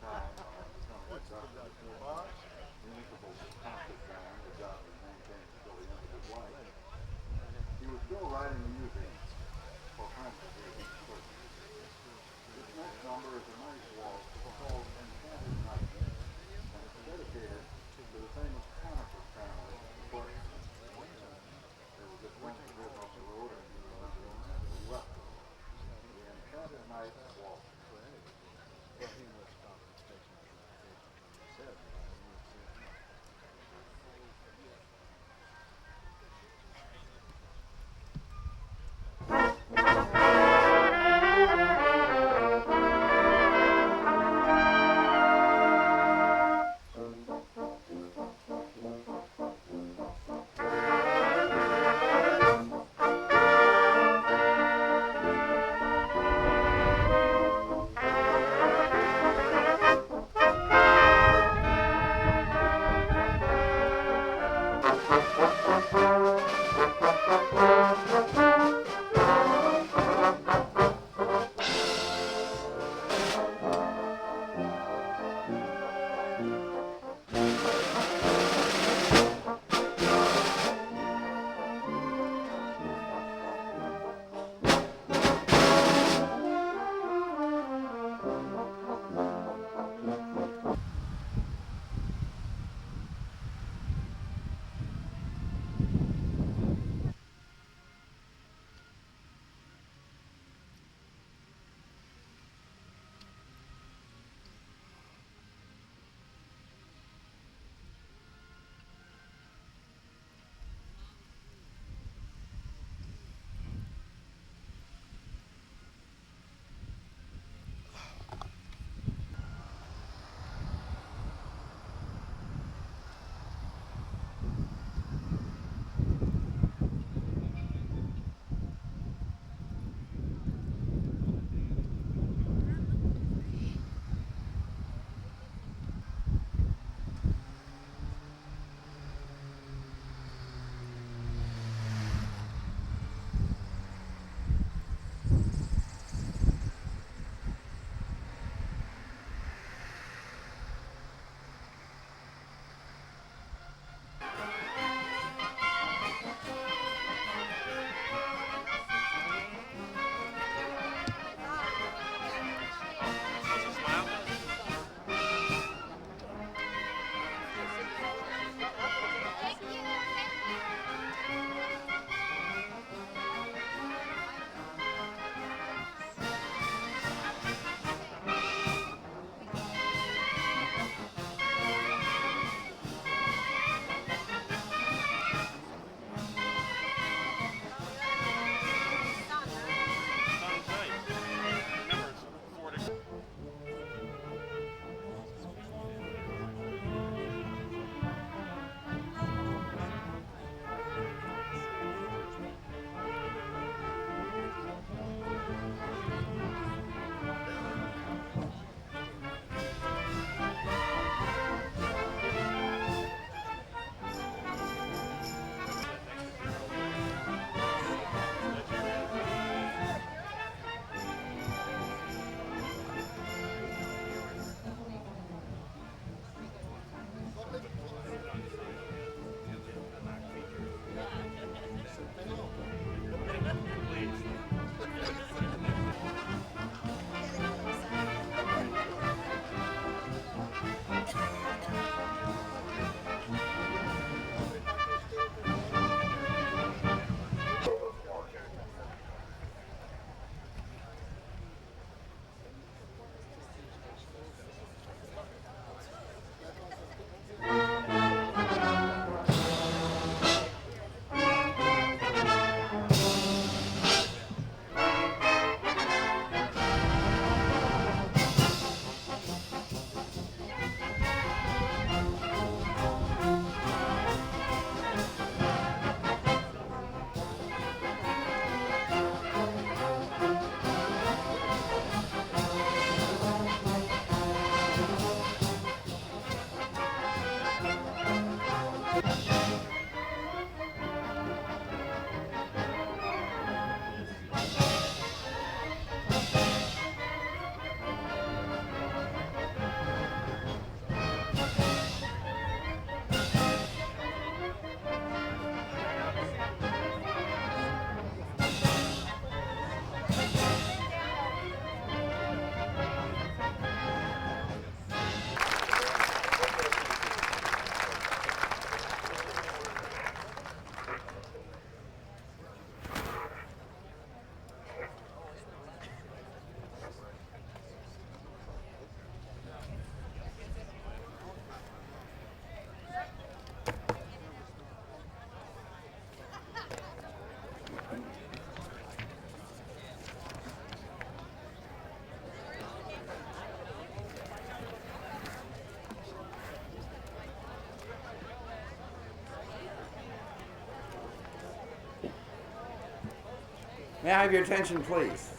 time, somewhat dusted municipal concert band, the job was maintained until the end of his life. He was still writing music for friends of his in church. This next number is a nice waltz called Enchanted Night, and it's dedicated to the famous Conifer family of Bushman. They were good friends who lived up the road and he left the road. The Enchanted Night waltz. Well, he was compensation for the May I have your attention, please?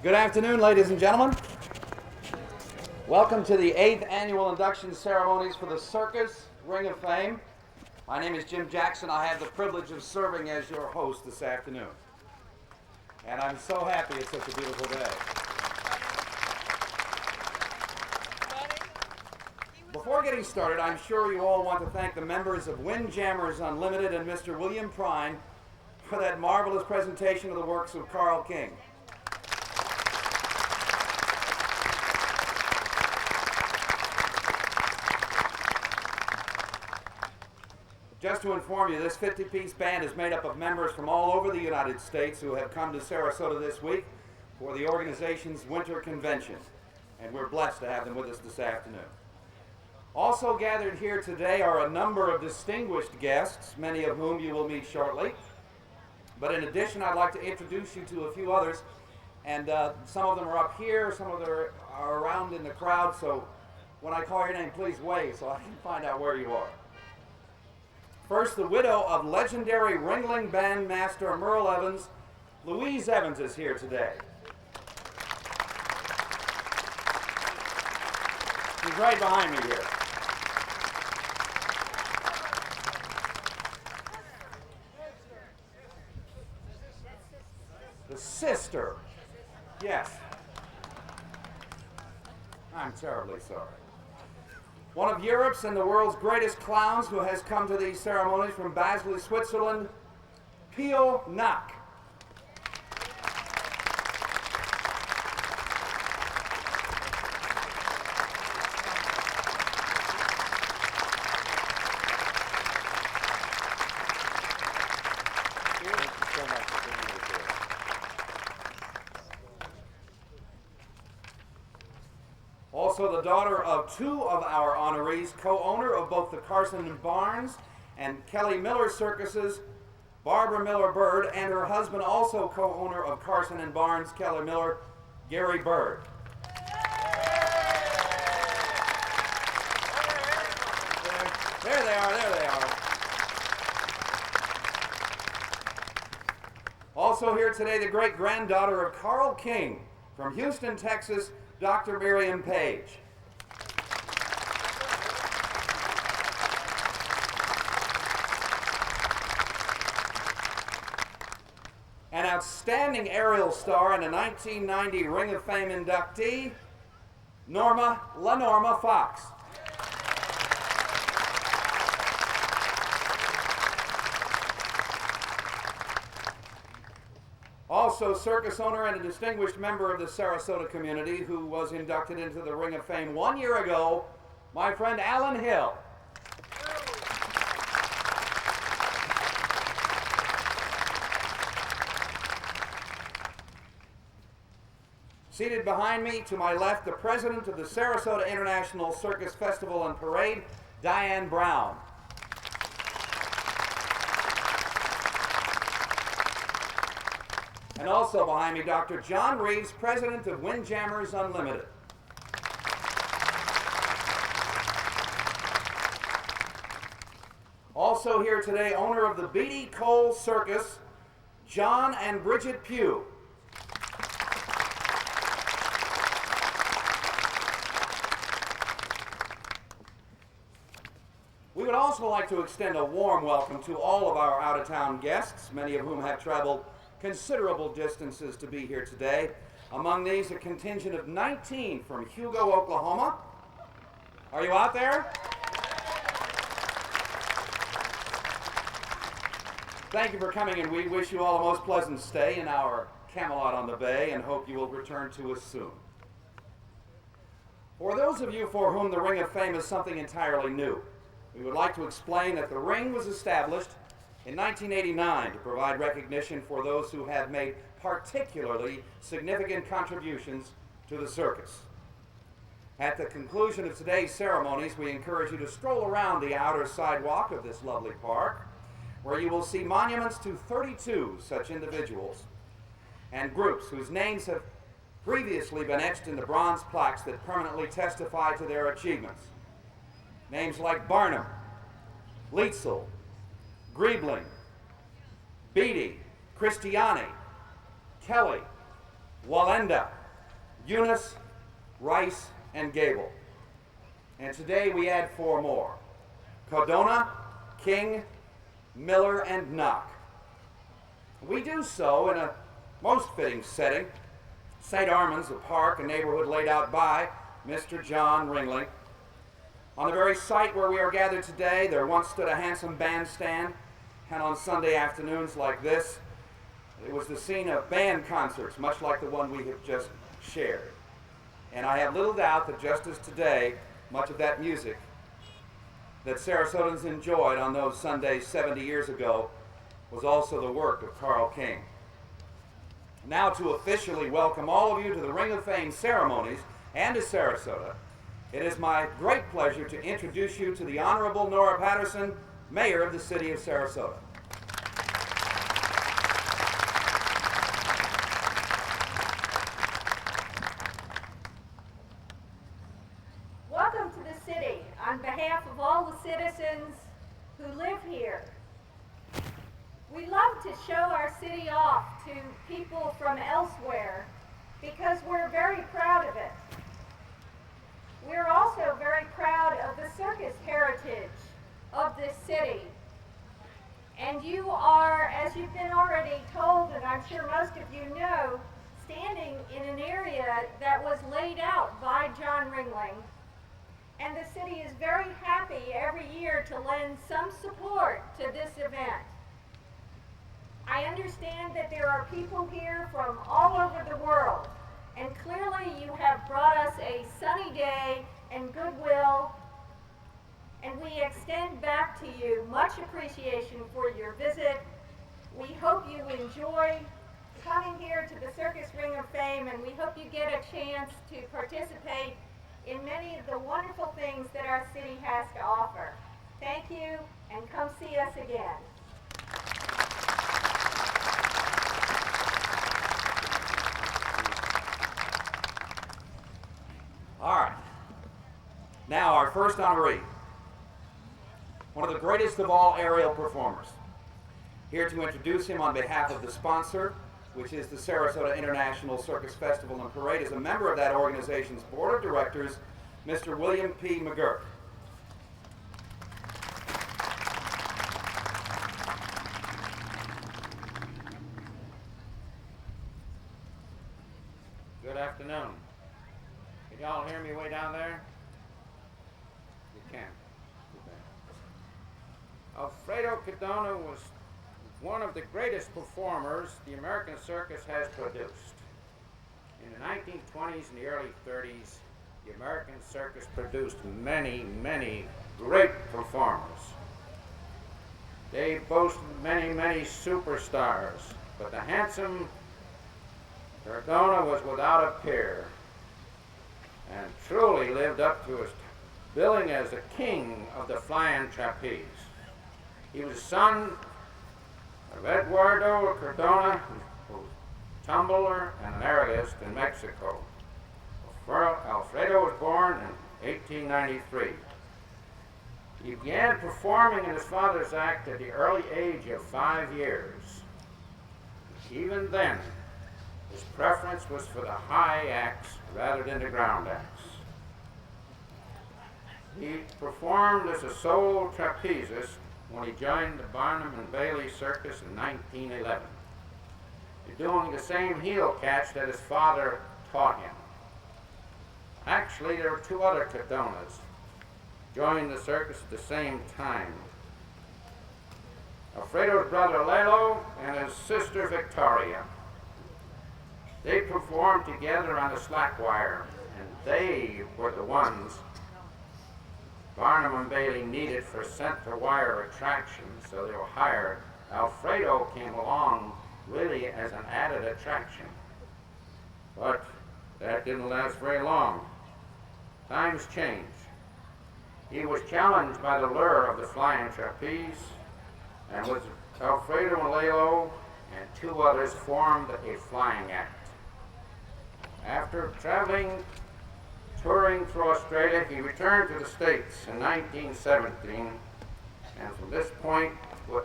Good afternoon, ladies and gentlemen. Welcome to the 8th annual induction ceremonies for the Circus Ring of Fame. My name is Jim Jackson. I have the privilege of serving as your host this afternoon. And I'm so happy it's such a beautiful day. Before getting started, I'm sure you all want to thank the members of Windjammers Unlimited and Mr. William Prine for that marvelous presentation of the works of Carl King. Just to inform you, this 50-piece band is made up of members from all over the United States who have come to Sarasota this week for the organization's winter convention, and we're blessed to have them with us this afternoon. Also gathered here today are a number of distinguished guests, many of whom you will meet shortly. But in addition, I'd like to introduce you to a few others, and some of them are up here, some of them are around in the crowd, so when I call your name, please wave so I can find out where you are. First, the widow of legendary Ringling Band master Merle Evans, Louise Evans, is here today. She's right behind me here. The sister. Yes. I'm terribly sorry. One of Europe's and the world's greatest clowns who has come to these ceremonies from Basel, Switzerland, Pio Nocks. Also the daughter of two of our honorees, co-owner of both the Carson and Barnes and Kelly Miller circuses, Barbara Miller-Bird, and her husband, also co-owner of Carson and Barnes, Kelly Miller, Gary Bird. There they are, there they are. Also here today, the great-granddaughter of Carl King, from Houston, Texas, Dr. Miriam Page. An outstanding aerial star and a 1990 Ring of Fame inductee, Norma Fox. Also, circus owner and a distinguished member of the Sarasota community who was inducted into the Ring of Fame 1 year ago, my friend Alan Hill. Seated behind me, to my left, the president of the Sarasota International Circus Festival and Parade, Diane Brown. And also behind me, Dr. John Reeves, president of Windjammers Unlimited. Also here today, owner of the Beatty Cole Circus, John and Bridget Pugh. We would also like to extend a warm welcome to all of our out-of-town guests, many of whom have traveled considerable distances to be here today. Among these, a contingent of 19 from Hugo, Oklahoma. Are you out there? Thank you for coming, and we wish you all a most pleasant stay in our Camelot on the Bay and hope you will return to us soon. For those of you for whom the Ring of Fame is something entirely new, we would like to explain that the ring was established in 1989 to provide recognition for those who have made particularly significant contributions to the circus. At the conclusion of today's ceremonies, we encourage you to stroll around the outer sidewalk of this lovely park, where you will see monuments to 32 such individuals and groups whose names have previously been etched into bronze plaques that permanently testify to their achievements. Names like Barnum, Lietzel, Griebling, Beatty, Christiani, Kelly, Wallenda, Eunice, Rice, and Gable. And today we add 4 more: Cardona, King, Miller, and Knock. We do so in a most fitting setting. St. Armand's, a park, a neighborhood laid out by Mr. John Ringling. On the very site where we are gathered today, there once stood a handsome bandstand, and on Sunday afternoons like this, it was the scene of band concerts, much like the one we have just shared. And I have little doubt that just as today, much of that music that Sarasotans enjoyed on those Sundays 70 years ago was also the work of Carl King. Now, to officially welcome all of you to the Ring of Fame ceremonies and to Sarasota, it is my great pleasure to introduce you to the Honorable Nora Patterson, Mayor of the City of Sarasota. Welcome to the city on behalf of all the citizens who live here. We love to show our city off to people from elsewhere because we're very proud of it. We're also very proud of the circus heritage of this city. And you are, as you've been already told, and I'm sure most of you know, standing in an area that was laid out by John Ringling. And the city is very happy every year to lend some support to this event. I understand that there are people here from all over the world, and clearly you have brought us a sunny day and goodwill, and we extend back to you much appreciation for your visit. We hope you enjoy coming here to the Circus Ring of Fame, and we hope you get a chance to participate in many of the wonderful things that our city has to offer. Thank you, and come see us again. All right. Now, our first honoree, one of the greatest of all aerial performers. Here to introduce him on behalf of the sponsor, which is the Sarasota International Circus Festival and Parade, is a member of that organization's board of directors, Mr. William P. McGurk. Good afternoon. Can y'all hear me way down there? You can. Alfredo Cardona was one of the greatest performers the American circus has produced. In the 1920s and the early 30s, the American circus produced many, many great performers. They boasted many, many superstars, but the handsome Cardona was without a peer and truly lived up to his billing as the king of the flying trapeze. He was son of Eduardo Cardona, who was a tumbler and an aerialist in Mexico. Alfredo was born in 1893. He began performing in his father's act at the early age of 5 years. Even then, his preference was for the high acts rather than the ground acts. He performed as a solo trapezist when he joined the Barnum and Bailey Circus in 1911, doing the same heel catch that his father taught him. Actually, there were 2 other Cardonas joined the circus at the same time. Alfredo's brother Lalo and his sister Victoria. They performed together on the slack wire, and they were the ones Barnum and Bailey needed for center-wire attraction, so they were hired. Alfredo came along really as an added attraction, but that didn't last very long. Times changed. He was challenged by the lure of the flying trapeze and with Alfredo and Lalo and two others formed a flying act. After touring through Australia, he returned to the States in 1917, and from this point, with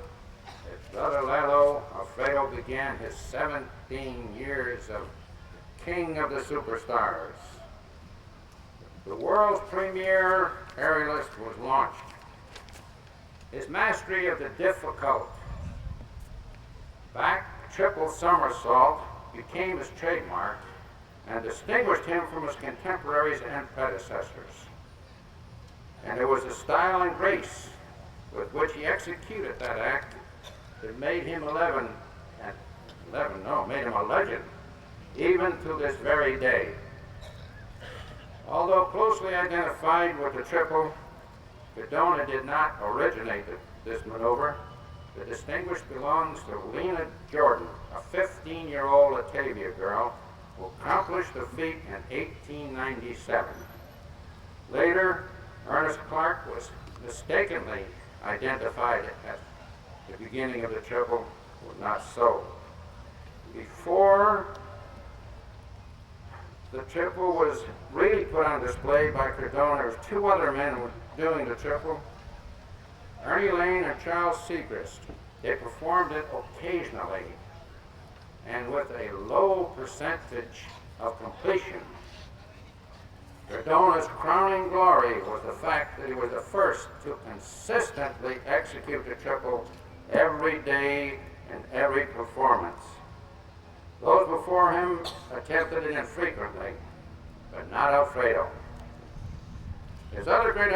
his brother Lalo, Alfredo began his 17 years of King of the Superstars. The world's premier aerialist was launched. His mastery of the difficult back triple somersault became his trademark and distinguished him from his contemporaries and predecessors. And it was the style and grace with which he executed that act that made him a legend, even to this very day. Although closely identified with the triple, Cadona did not originate this maneuver. The distinguished belongs to Lena Jordan, a 15-year-old Batavia girl who accomplished the feat in 1897. Later, Ernest Clark was mistakenly identified at the beginning of the triple, was not so. Before the triple was really put on display by Cadona, there was two other men who were doing the triple, Ernie Lane and Charles Segrist. They performed it occasionally and with a low percentage of completion. Cadona's crowning glory was the fact that he was the first to consistently execute the triple every day in every performance. Those before him attempted it infrequently, but not Alfredo. His other great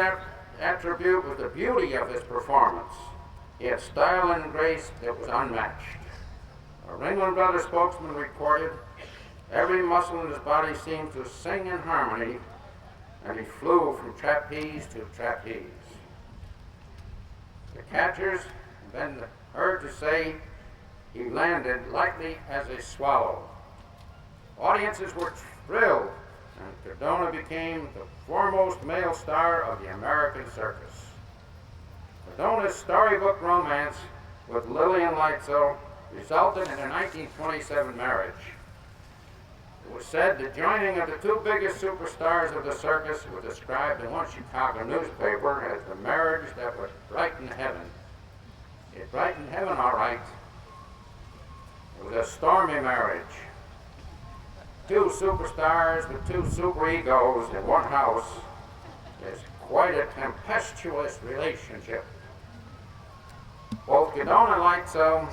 attribute was the beauty of his performance. He had style and grace that was unmatched. A Ringling Brothers spokesman reported, every muscle in his body seemed to sing in harmony, and he flew from trapeze to trapeze. The catchers have been heard to say he landed lightly as a swallow. Audiences were thrilled, and Cadona became the foremost male star of the American circus. Cadona's storybook romance with Lillian Lightso resulted in a 1927 marriage. It was said the joining of the two biggest superstars of the circus was described in one Chicago newspaper as the marriage that would brighten heaven. It brightened heaven, all right. It was a stormy marriage. Two superstars with two super egos in one house is quite a tempestuous relationship. Both Cadona and Lightso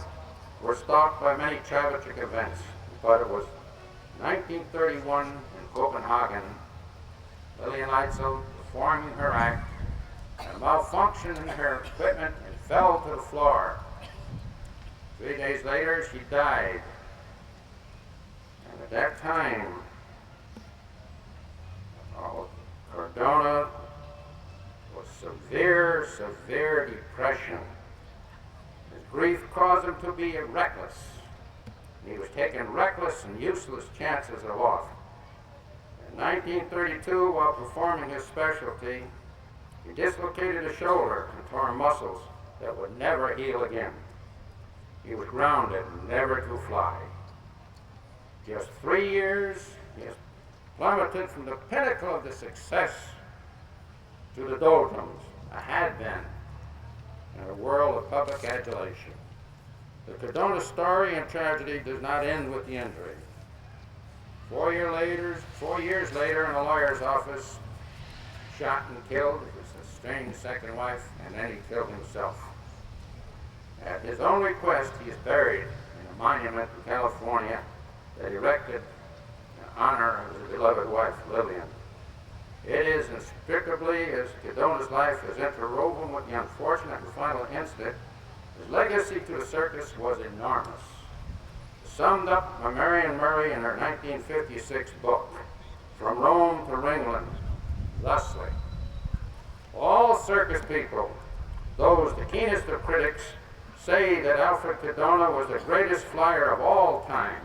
were stalked by many tragic events, but it was 1931 in Copenhagen, Lillian Lightso performing her act, and a malfunction in her equipment and fell to the floor. 3 days later, she died. And at that time, Cadona was severe depression. His grief caused him to be reckless. He was taking reckless and useless chances of life. In 1932, while performing his specialty, he dislocated a shoulder and tore muscles that would never heal again. He was grounded, never to fly. Just 3 years, he has plummeted from the pinnacle of the success to the doldrums, a had-been, in a world of public adulation. The Cadona story and tragedy does not end with the injury. 4 years later, in a lawyer's office, shot and killed his estranged second wife, and then he killed himself. At his own request, he is buried in a monument in California that erected in honor of his beloved wife, Lillian. It is inextricably as Cadona's life is interwoven with the unfortunate and final incident. His legacy to the circus was enormous. Summed up by Marion Murray in her 1956 book, From Rome to Ringland, thusly: all circus people, those the keenest of critics, say that Alfred Cadona was the greatest flyer of all time.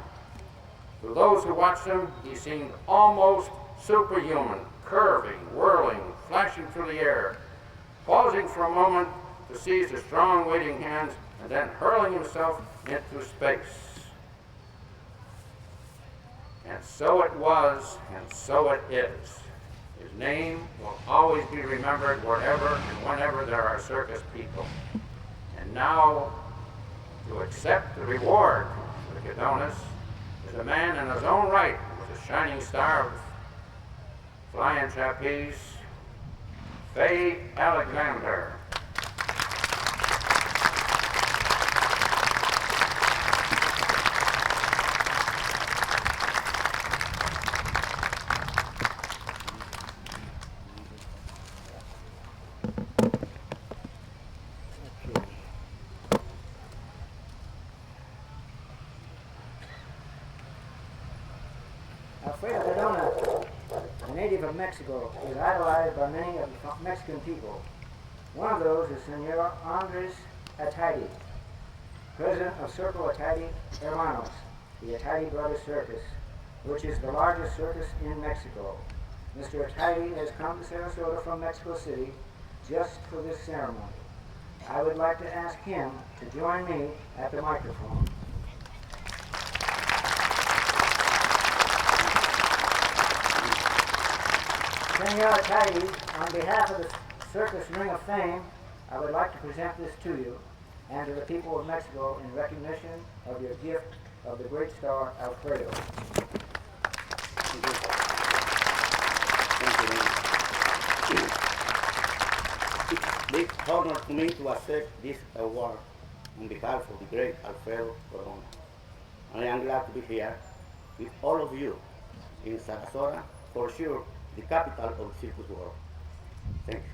To those who watched him, he seemed almost superhuman, curving, whirling, flashing through the air, pausing for a moment to seize the strong waiting hands and then hurling himself into space. And so it was, and so it is. His name will always be remembered wherever and whenever there are circus people. And now, to accept the reward for the Cadonas is a man in his own right, with a shining star of flying trapeze, Faye Alexander. Alfredo Cadona, a native of Mexico, is idolized by many of the Mexican people. One of those is Senor Andres Atayde, president of Circle Atayde Hermanos, the Atayde Brothers Circus, which is the largest circus in Mexico. Mr. Atayde has come to Sarasota from Mexico City just for this ceremony. I would like to ask him to join me at the microphone. Senor Atayde, on behalf of the Circus Ring of Fame, I would like to present this to you and to the people of Mexico in recognition of your gift of the great star Alfredo. It's an honor to me to accept this award on behalf of the great Alfredo Corona. I am glad to be here with all of you in Sarasota, for sure the capital of the circus world. Thank you.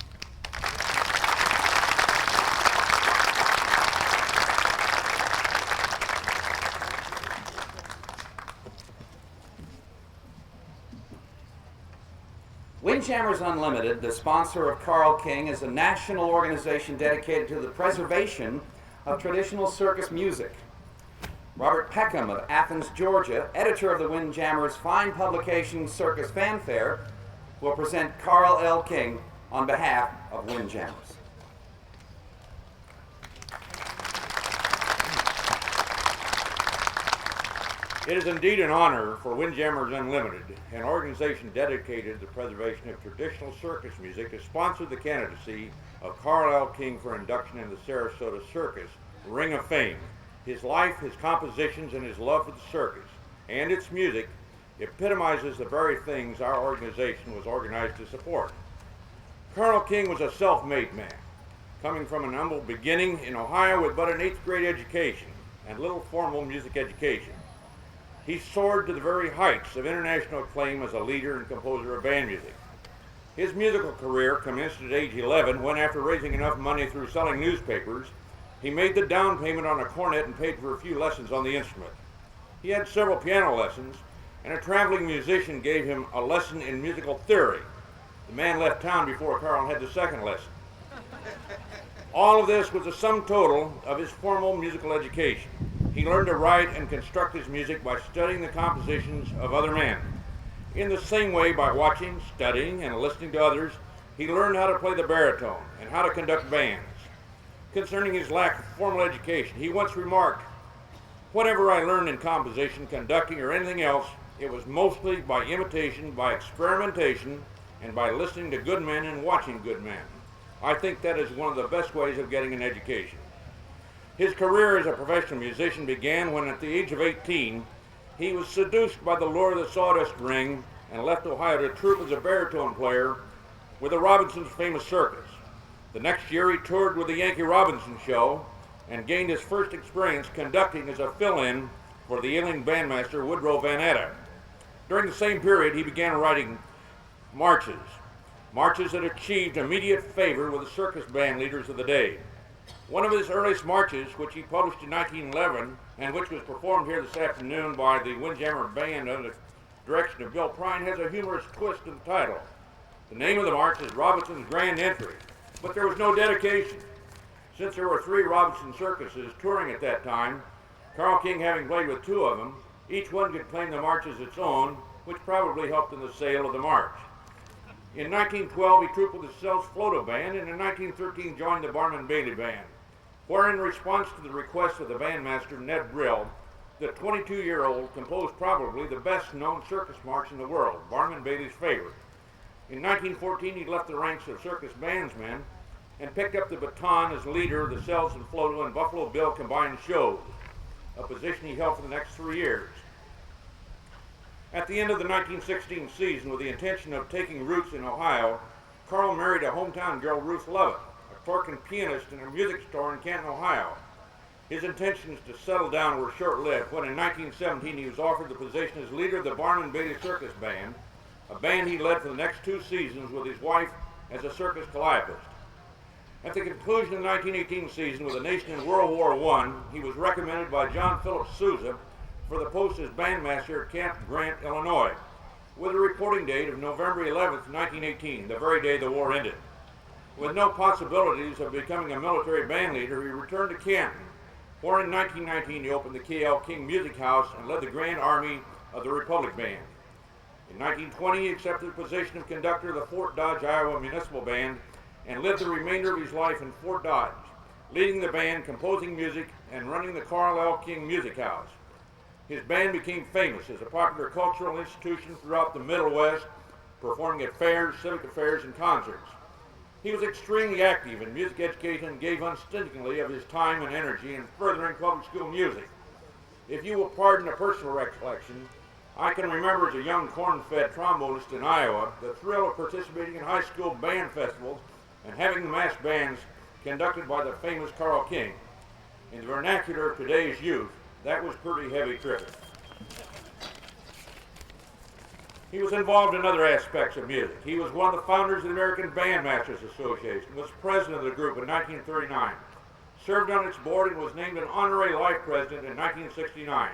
Windjammers Unlimited, the sponsor of Carl King, is a national organization dedicated to the preservation of traditional circus music. Robert Peckham of Athens, Georgia, editor of the Windjammers' fine publication Circus Fanfare, will present Carl L. King on behalf of Windjammers. It is indeed an honor for Windjammers Unlimited, an organization dedicated to the preservation of traditional circus music, to sponsor the candidacy of Carl L. King for induction in the Sarasota Circus Ring of Fame. His life, his compositions, and his love for the circus and its music epitomizes the very things our organization was organized to support. Carl King was a self-made man, coming from an humble beginning in Ohio with but an 8th grade education and little formal music education. He soared to the very heights of international acclaim as a leader and composer of band music. His musical career commenced at age 11 when, after raising enough money through selling newspapers, he made the down payment on a cornet and paid for a few lessons on the instrument. He had several piano lessons, and a traveling musician gave him a lesson in musical theory. The man left town before Carl had the second lesson. All of this was the sum total of his formal musical education. He learned to write and construct his music by studying the compositions of other men. In the same way, by watching, studying, and listening to others, he learned how to play the baritone and how to conduct bands. Concerning his lack of formal education, he once remarked, "Whatever I learned in composition, conducting, or anything else, it was mostly by imitation, by experimentation, and by listening to good men and watching good men. I think that is one of the best ways of getting an education." His career as a professional musician began when, at the age of 18, he was seduced by the lure of the sawdust ring and left Ohio to troupe as a baritone player with the Robinsons' famous circus. The next year, he toured with the Yankee Robinson Show and gained his first experience conducting as a fill-in for the ailing bandmaster Woodrow Van Etta. During the same period, he began writing marches that achieved immediate favor with the circus band leaders of the day. One of his earliest marches, which he published in 1911, and which was performed here this afternoon by the Windjammer Band under the direction of Bill Prine, has a humorous twist in the title. The name of the march is Robinson's Grand Entry, but there was no dedication. Since there were 3 Robinson circuses touring at that time, Carl King having played with 2 of them, each one could claim the march as its own, which probably helped in the sale of the march. In 1912, he trouped with the Sells Floto Band, and in 1913 joined the Barnum Bailey Band. where in response to the request of the bandmaster Ned Brill, the 22-year-old composed probably the best-known circus march in the world, Barnum Bailey's favorite. In 1914, he left the ranks of circus bandsmen and picked up the baton as leader of the Sells and Floto and Buffalo Bill combined shows, a position he held for the next 3 years. At the end of the 1916 season, with the intention of taking roots in Ohio, Carl married a hometown girl, Ruth Lovett, a clerk and pianist in a music store in Canton, Ohio. His intentions to settle down were short-lived when in 1917 he was offered the position as leader of the Barnum Bailey Circus Band, a band he led for the next 2 seasons with his wife as a circus calliopeist. At the conclusion of the 1918 season, with the nation in World War I, he was recommended by John Philip Sousa for the post as bandmaster at Camp Grant, Illinois, with a reporting date of November 11, 1918, the very day the war ended. With no possibilities of becoming a military band leader, he returned to Canton, where in 1919 he opened the K.L. King Music House and led the Grand Army of the Republic Band. In 1920, he accepted the position of conductor of the Fort Dodge, Iowa Municipal Band and lived the remainder of his life in Fort Dodge, leading the band, composing music, and running the Carl L. King Music House. His band became famous as a popular cultural institution throughout the Middle West, performing at fairs, civic affairs, and concerts. He was extremely active in music education and gave unstintingly of his time and energy in furthering public school music. If you will pardon a personal recollection, I can remember as a young corn-fed trombonist in Iowa the thrill of participating in high school band festivals and having the mass bands conducted by the famous Carl King. In the vernacular of today's youth, that was pretty heavy tripping. He was involved in other aspects of music. He was one of the founders of the American Bandmasters Association, was president of the group in 1939, served on its board and was named an honorary life president in 1969.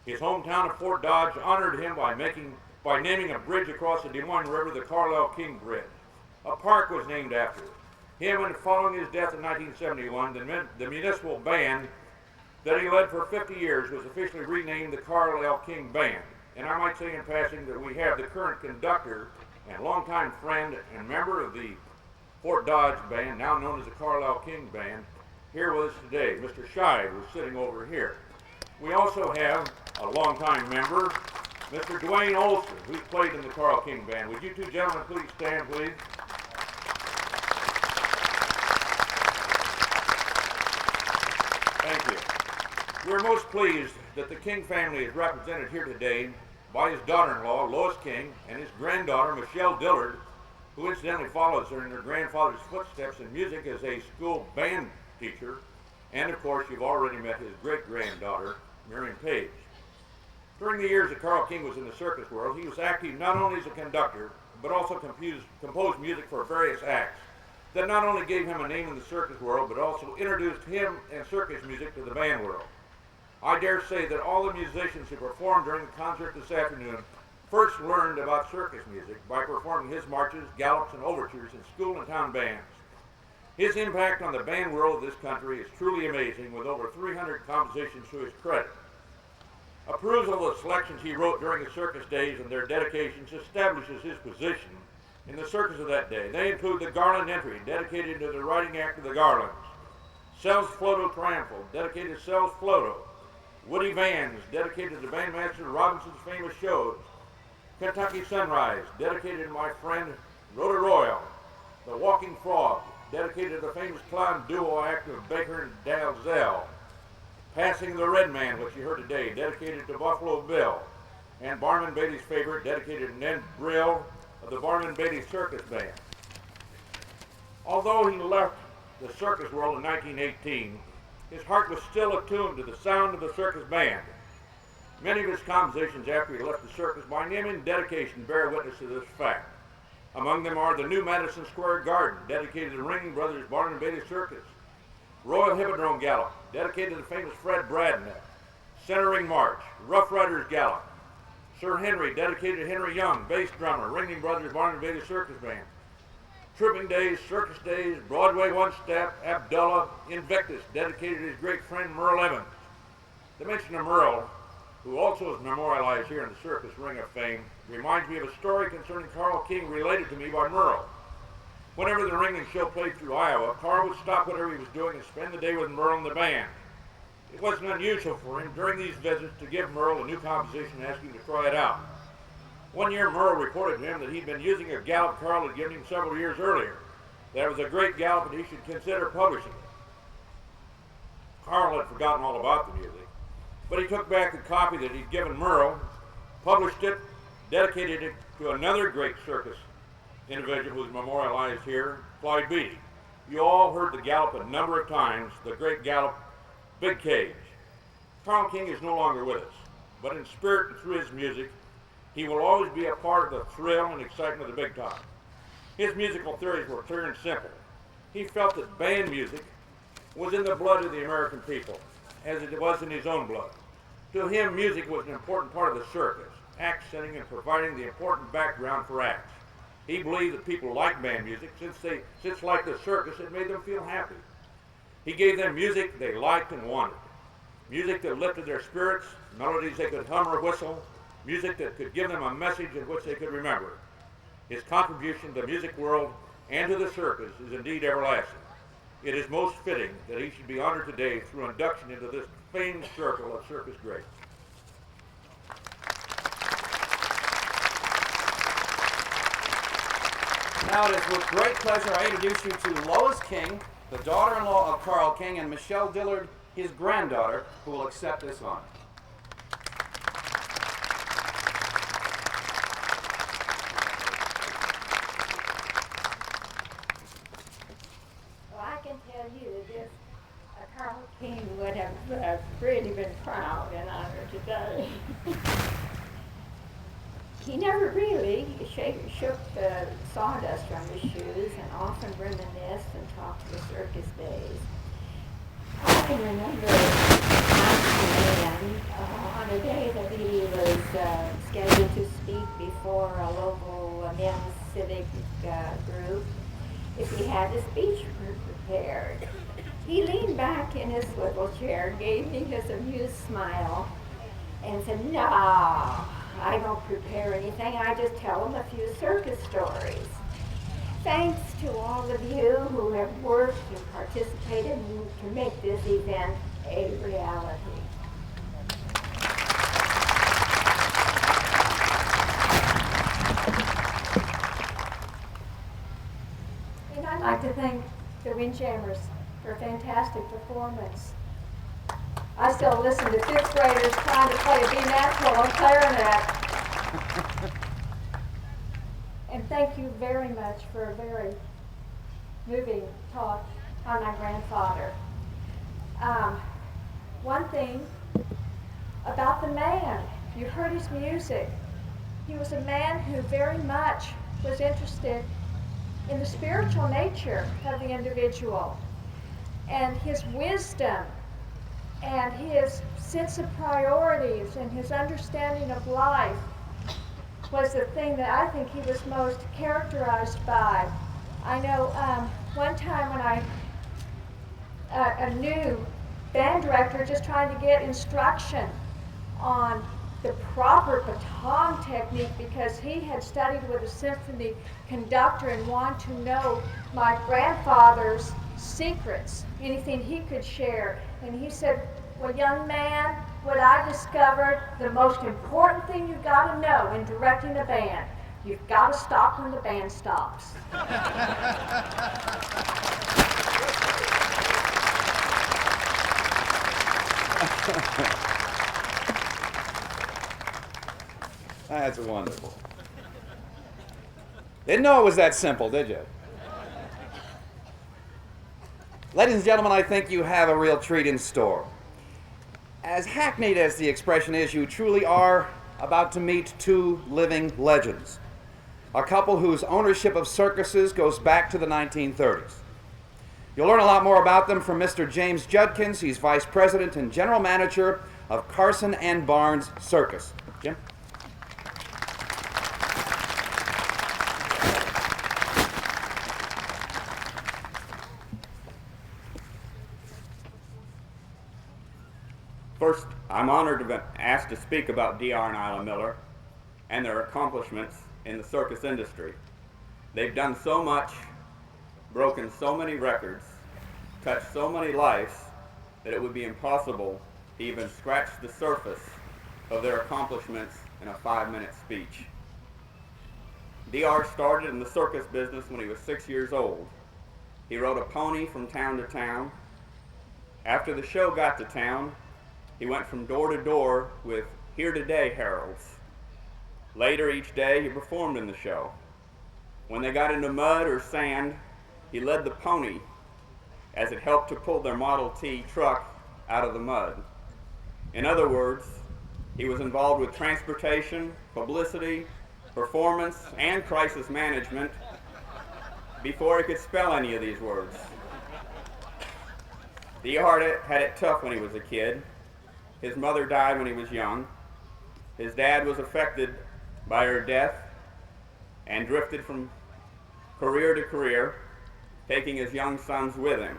His hometown of Fort Dodge honored him by naming a bridge across the Des Moines River the Carl L. King Bridge. A park was named after him, and following his death in 1971, the municipal band that he led for 50 years was officially renamed the Carl L. King Band. And I might say in passing that we have the current conductor and longtime friend and member of the Fort Dodge Band, now known as the Carl L. King Band, here with us today. Mr. Scheid, who's sitting over here. We also have a longtime member, Mr. Dwayne Olson, who's played in the Carl King Band. Would you two gentlemen please stand, please? Thank you. We're most pleased that the King family is represented here today by his daughter-in-law, Lois King, and his granddaughter, Michelle Dillard, who incidentally follows her in her grandfather's footsteps in music as a school band teacher. And of course, you've already met his great-granddaughter, Miriam Page. During the years that Carl King was in the circus world, he was active not only as a conductor, but also composed music for various acts that not only gave him a name in the circus world, but also introduced him and circus music to the band world. I dare say that all the musicians who performed during the concert this afternoon first learned about circus music by performing his marches, gallops, and overtures in school and town bands. His impact on the band world of this country is truly amazing, with over 300 compositions to his credit. A perusal of the selections he wrote during the circus days and their dedications establishes his position in the circus of that day. They include the Garland Entry, dedicated to the writing act of the Garlands; Sells Floto Triumphal, dedicated to Sells Floto; Woody Vans, dedicated to bandmaster Robinson's famous shows; Kentucky Sunrise, dedicated to my friend Rhoda Royal; The Walking Frog, dedicated to the famous clown duo act of Baker and Dalzell; Passing the Red Man, which you heard today, dedicated to Buffalo Bill; and Barnum Bailey's favorite, dedicated to Ned Brill of the Barnum Bailey Circus Band. Although he left the circus world in 1918, his heart was still attuned to the sound of the circus band. Many of his compositions after he left the circus by name and dedication bear witness to this fact. Among them are the New Madison Square Garden, dedicated to the Ringling Brothers Barnum Bailey Circus; Royal Hippodrome Gallop, dedicated to the famous Fred Bradnett; Centering March, Rough Riders Gallop; Sir Henry, dedicated to Henry Young, bass drummer, Ringling Brothers Barnum Bailey Circus Band; Trooping Days, Circus Days, Broadway One Step, Abdullah, Invictus, dedicated to his great friend Merle Evans. The mention of Merle, who also is memorialized here in the Circus Ring of Fame, reminds me of a story concerning Carl King related to me by Merle. Whenever the ringing show played through Iowa, Carl would stop whatever he was doing and spend the day with Merle and the band. It wasn't unusual for him during these visits to give Merle a new composition and ask him to try it out. One year, Merle reported to him that he'd been using a gallop Carl had given him several years earlier. That was a great gallop and he should consider publishing it. Carl had forgotten all about the music, but he took back the copy that he'd given Merle, published it, dedicated it to another great circus individual who's memorialized here, Clyde Beatty. You all heard the gallop a number of times, the great gallop, Big Cage. Carl King is no longer with us, but in spirit and through his music, he will always be a part of the thrill and excitement of the big time. His musical theories were clear and simple. He felt that band music was in the blood of the American people, as it was in his own blood. To him, music was an important part of the circus, accenting and providing the important background for acts. He believed that people liked band music since like the circus, it made them feel happy. He gave them music they liked and wanted. Music that lifted their spirits, melodies they could hum or whistle, music that could give them a message in which they could remember. His contribution to the music world and to the circus is indeed everlasting. It is most fitting that he should be honored today through induction into this famed circle of circus greats. Now it is with great pleasure I introduce you to Lois King, the daughter-in-law of Carl King, and Michelle Dillard, his granddaughter, who will accept this honor. Well, I can tell you that this Carl King would have really been proud and honored today. He never really shook the sawdust from his shoes and often reminisced and talked of the circus days. I can remember on a day that he was scheduled to speak before a local men's civic group, if he had a speech prepared. He leaned back in his swivel chair, gave me his amused smile, and said, "No, I don't prepare anything. I just tell them a few circus stories." Thanks to all of you who have worked and participated to make this event a reality. And I'd like to thank the Windjammers for a fantastic performance. I still listen to fifth graders trying to play a B natural on clarinet. And thank you very much for a very moving talk on my grandfather. One thing about the man, you heard his music. He was a man who very much was interested in the spiritual nature of the individual, and his wisdom and his sense of priorities and his understanding of life was the thing that I think he was most characterized by. I know one time when a new band director just trying to get instruction on the proper baton technique because he had studied with a symphony conductor and wanted to know my grandfather's secrets, anything he could share. And he said, "Well, young man, what I discovered, the most important thing you've got to know in directing a band, you've got to stop when the band stops." That's wonderful. Didn't know it was that simple, did you? Ladies and gentlemen, I think you have a real treat in store. As hackneyed as the expression is, you truly are about to meet two living legends. A couple whose ownership of circuses goes back to the 1930s. You'll learn a lot more about them from Mr. James Judkins. He's Vice President and General Manager of Carson and Barnes Circus. Jim? First, I'm honored to be asked to speak about D.R. and Isla Miller and their accomplishments in the circus industry. They've done so much broken so many records, touched so many lives, that it would be impossible to even scratch the surface of their accomplishments in a 5-minute speech. DR started in the circus business when he was 6 years old. He rode a pony from town to town. After the show got to town, he went from door to door with "Here Today" heralds. Later each day, he performed in the show. When they got into mud or sand, he led the pony as it helped to pull their Model T truck out of the mud. In other words, he was involved with transportation, publicity, performance, and crisis management before he could spell any of these words. DR had it tough when he was a kid. His mother died when he was young. His dad was affected by her death and drifted from career to career, taking his young sons with him.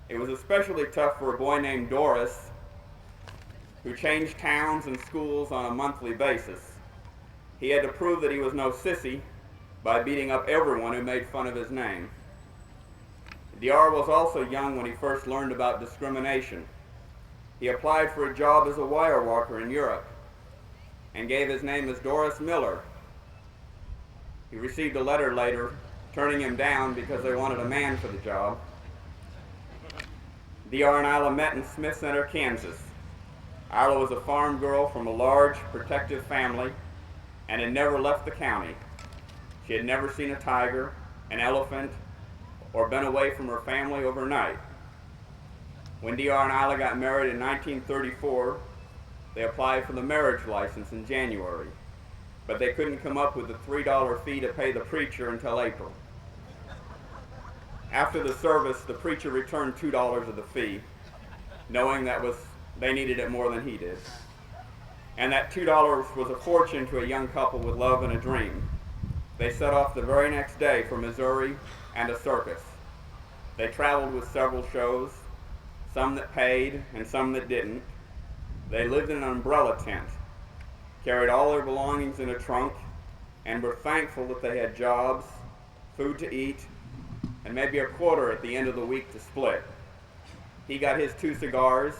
It was especially tough for a boy named Doris, who changed towns and schools on a monthly basis. He had to prove that he was no sissy by beating up everyone who made fun of his name. DR was also young when he first learned about discrimination. He applied for a job as a wire walker in Europe and gave his name as Doris Miller. He received a letter later turning him down because they wanted a man for the job. DR and Isla met in Smith Center, Kansas. Isla was a farm girl from a large, protective family and had never left the county. She had never seen a tiger, an elephant, or been away from her family overnight. When DR and Isla got married in 1934, they applied for the marriage license in January, but they couldn't come up with the $3 fee to pay the preacher until April. After the service, the preacher returned $2 of the fee, knowing that they needed it more than he did. And that $2 was a fortune to a young couple with love and a dream. They set off the very next day for Missouri and a circus. They traveled with several shows, some that paid and some that didn't. They lived in an umbrella tent, carried all their belongings in a trunk, and were thankful that they had jobs, food to eat, and maybe a quarter at the end of the week to split. He got his 2 cigars,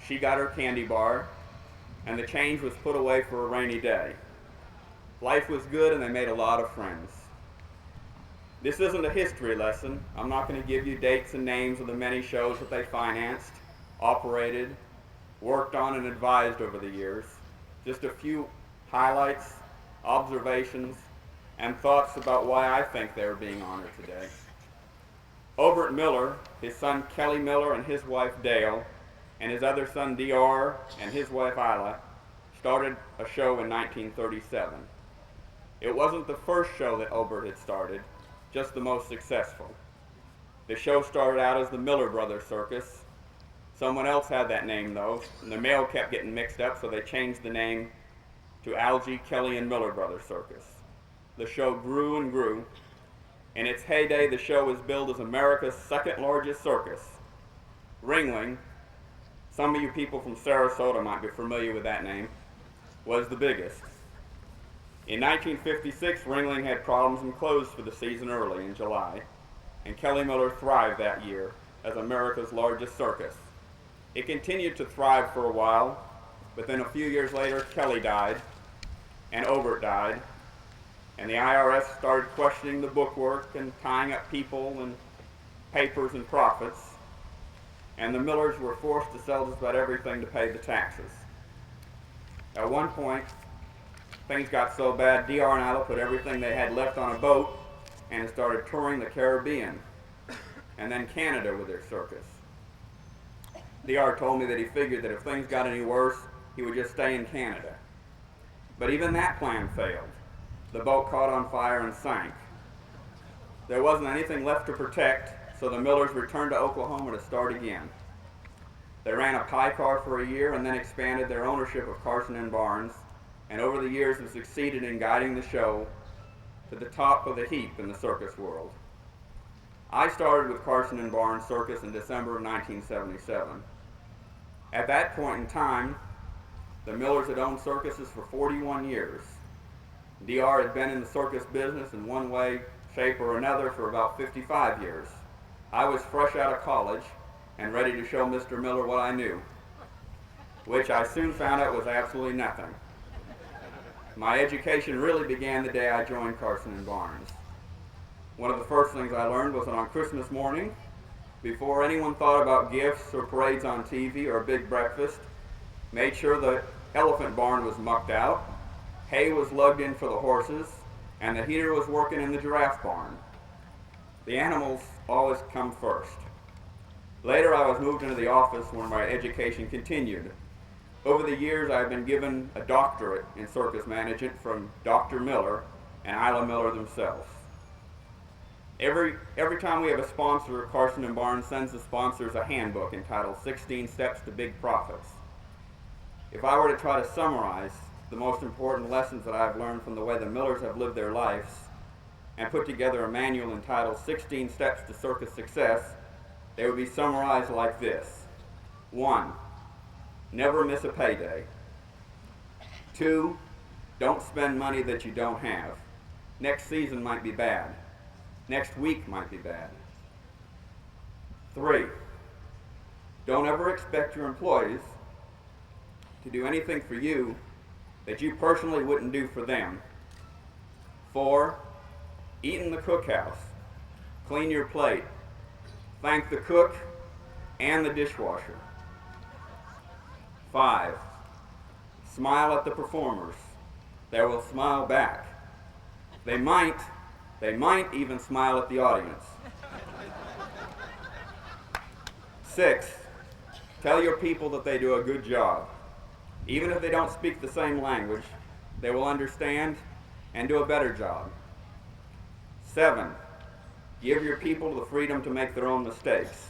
she got her candy bar, and the change was put away for a rainy day. Life was good and they made a lot of friends. This isn't a history lesson. I'm not going to give you dates and names of the many shows that they financed, operated, worked on, and advised over the years. Just a few highlights, observations, and thoughts about why I think they are being honored today. Obert Miller, his son Kelly Miller and his wife Dale, and his other son DR and his wife Isla started a show in 1937. It wasn't the first show that Obert had started, just the most successful. The show started out as the Miller Brothers Circus. Someone else had that name though, and the mail kept getting mixed up, so they changed the name to Algie, Kelly, and Miller Brothers Circus. The show grew and grew. In its heyday, the show was billed as America's second largest circus. Ringling, some of you people from Sarasota might be familiar with that name, was the biggest. In 1956, Ringling had problems and closed for the season early in July, and Kelly Miller thrived that year as America's largest circus. It continued to thrive for a while, but then a few years later, Kelly died, and Obert died, and the IRS started questioning the bookwork and tying up people and papers and profits, and the Millers were forced to sell just about everything to pay the taxes. At one point, things got so bad, DR and Isla put everything they had left on a boat and started touring the Caribbean and then Canada with their circus. DR told me that he figured that if things got any worse, he would just stay in Canada. But even that plan failed. The boat caught on fire and sank. There wasn't anything left to protect, so the Millers returned to Oklahoma to start again. They ran a pie car for a year and then expanded their ownership of Carson and Barnes, and over the years have succeeded in guiding the show to the top of the heap in the circus world. I started with Carson and Barnes Circus in December of 1977. At that point in time, the Millers had owned circuses for 41 years. DR had been in the circus business in one way, shape or another for about 55 years. I was fresh out of college and ready to show Mr. Miller what I knew, which I soon found out was absolutely nothing. My education really began the day I joined Carson and Barnes. One of the first things I learned was that on Christmas morning, before anyone thought about gifts or parades on TV or a big breakfast, made sure the elephant barn was mucked out, hay was lugged in for the horses, and the heater was working in the giraffe barn. The animals always come first. Later, I was moved into the office where my education continued. Over the years, I have been given a doctorate in circus management from Dr. Miller and Isla Miller themselves. Every time we have a sponsor, Carson and Barnes sends the sponsors a handbook entitled 16 Steps to Big Profits. If I were to try to summarize the most important lessons that I've learned from the way the Millers have lived their lives and put together a manual entitled 16 Steps to Circus Success, they would be summarized like this. 1. Never miss a payday. 2. Don't spend money that you don't have. Next season might be bad. Next week might be bad. 3. Don't ever expect your employees to do anything for you that you personally wouldn't do for them. 4. Eat in the cookhouse. Clean your plate. Thank the cook and the dishwasher. 5. Smile at the performers. They will smile back. They might even smile at the audience. 6. Tell your people that they do a good job. Even if they don't speak the same language, they will understand and do a better job. 7. Give your people the freedom to make their own mistakes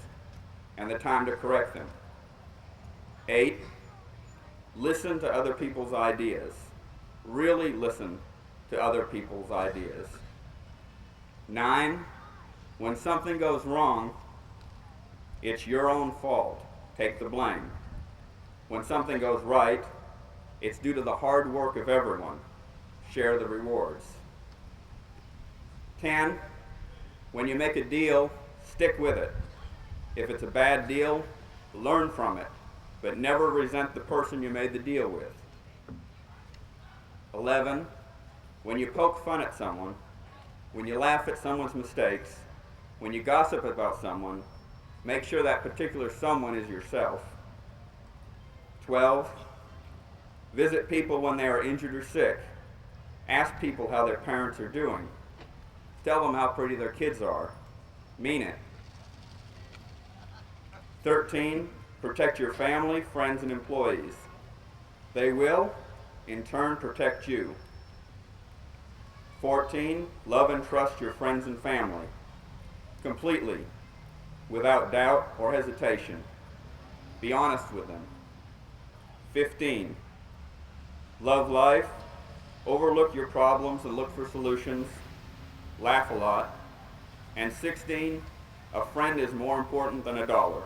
and the time to correct them. 8. Listen to other people's ideas. Really listen to other people's ideas. 9. When something goes wrong, it's your own fault. Take the blame. When something goes right, it's due to the hard work of everyone. Share the rewards. 10. When you make a deal, stick with it. If it's a bad deal, learn from it, but never resent the person you made the deal with. 11. When you poke fun at someone, when you laugh at someone's mistakes, when you gossip about someone, make sure that particular someone is yourself. 12. Visit people when they are injured or sick. Ask people how their parents are doing. Tell them how pretty their kids are. Mean it. 13. Protect your family, friends, and employees. They will, in turn, protect you. 14. Love and trust your friends and family. Completely, without doubt or hesitation. Be honest with them. 15. Love life. Overlook your problems and look for solutions. Laugh a lot. And 16. A friend is more important than a dollar.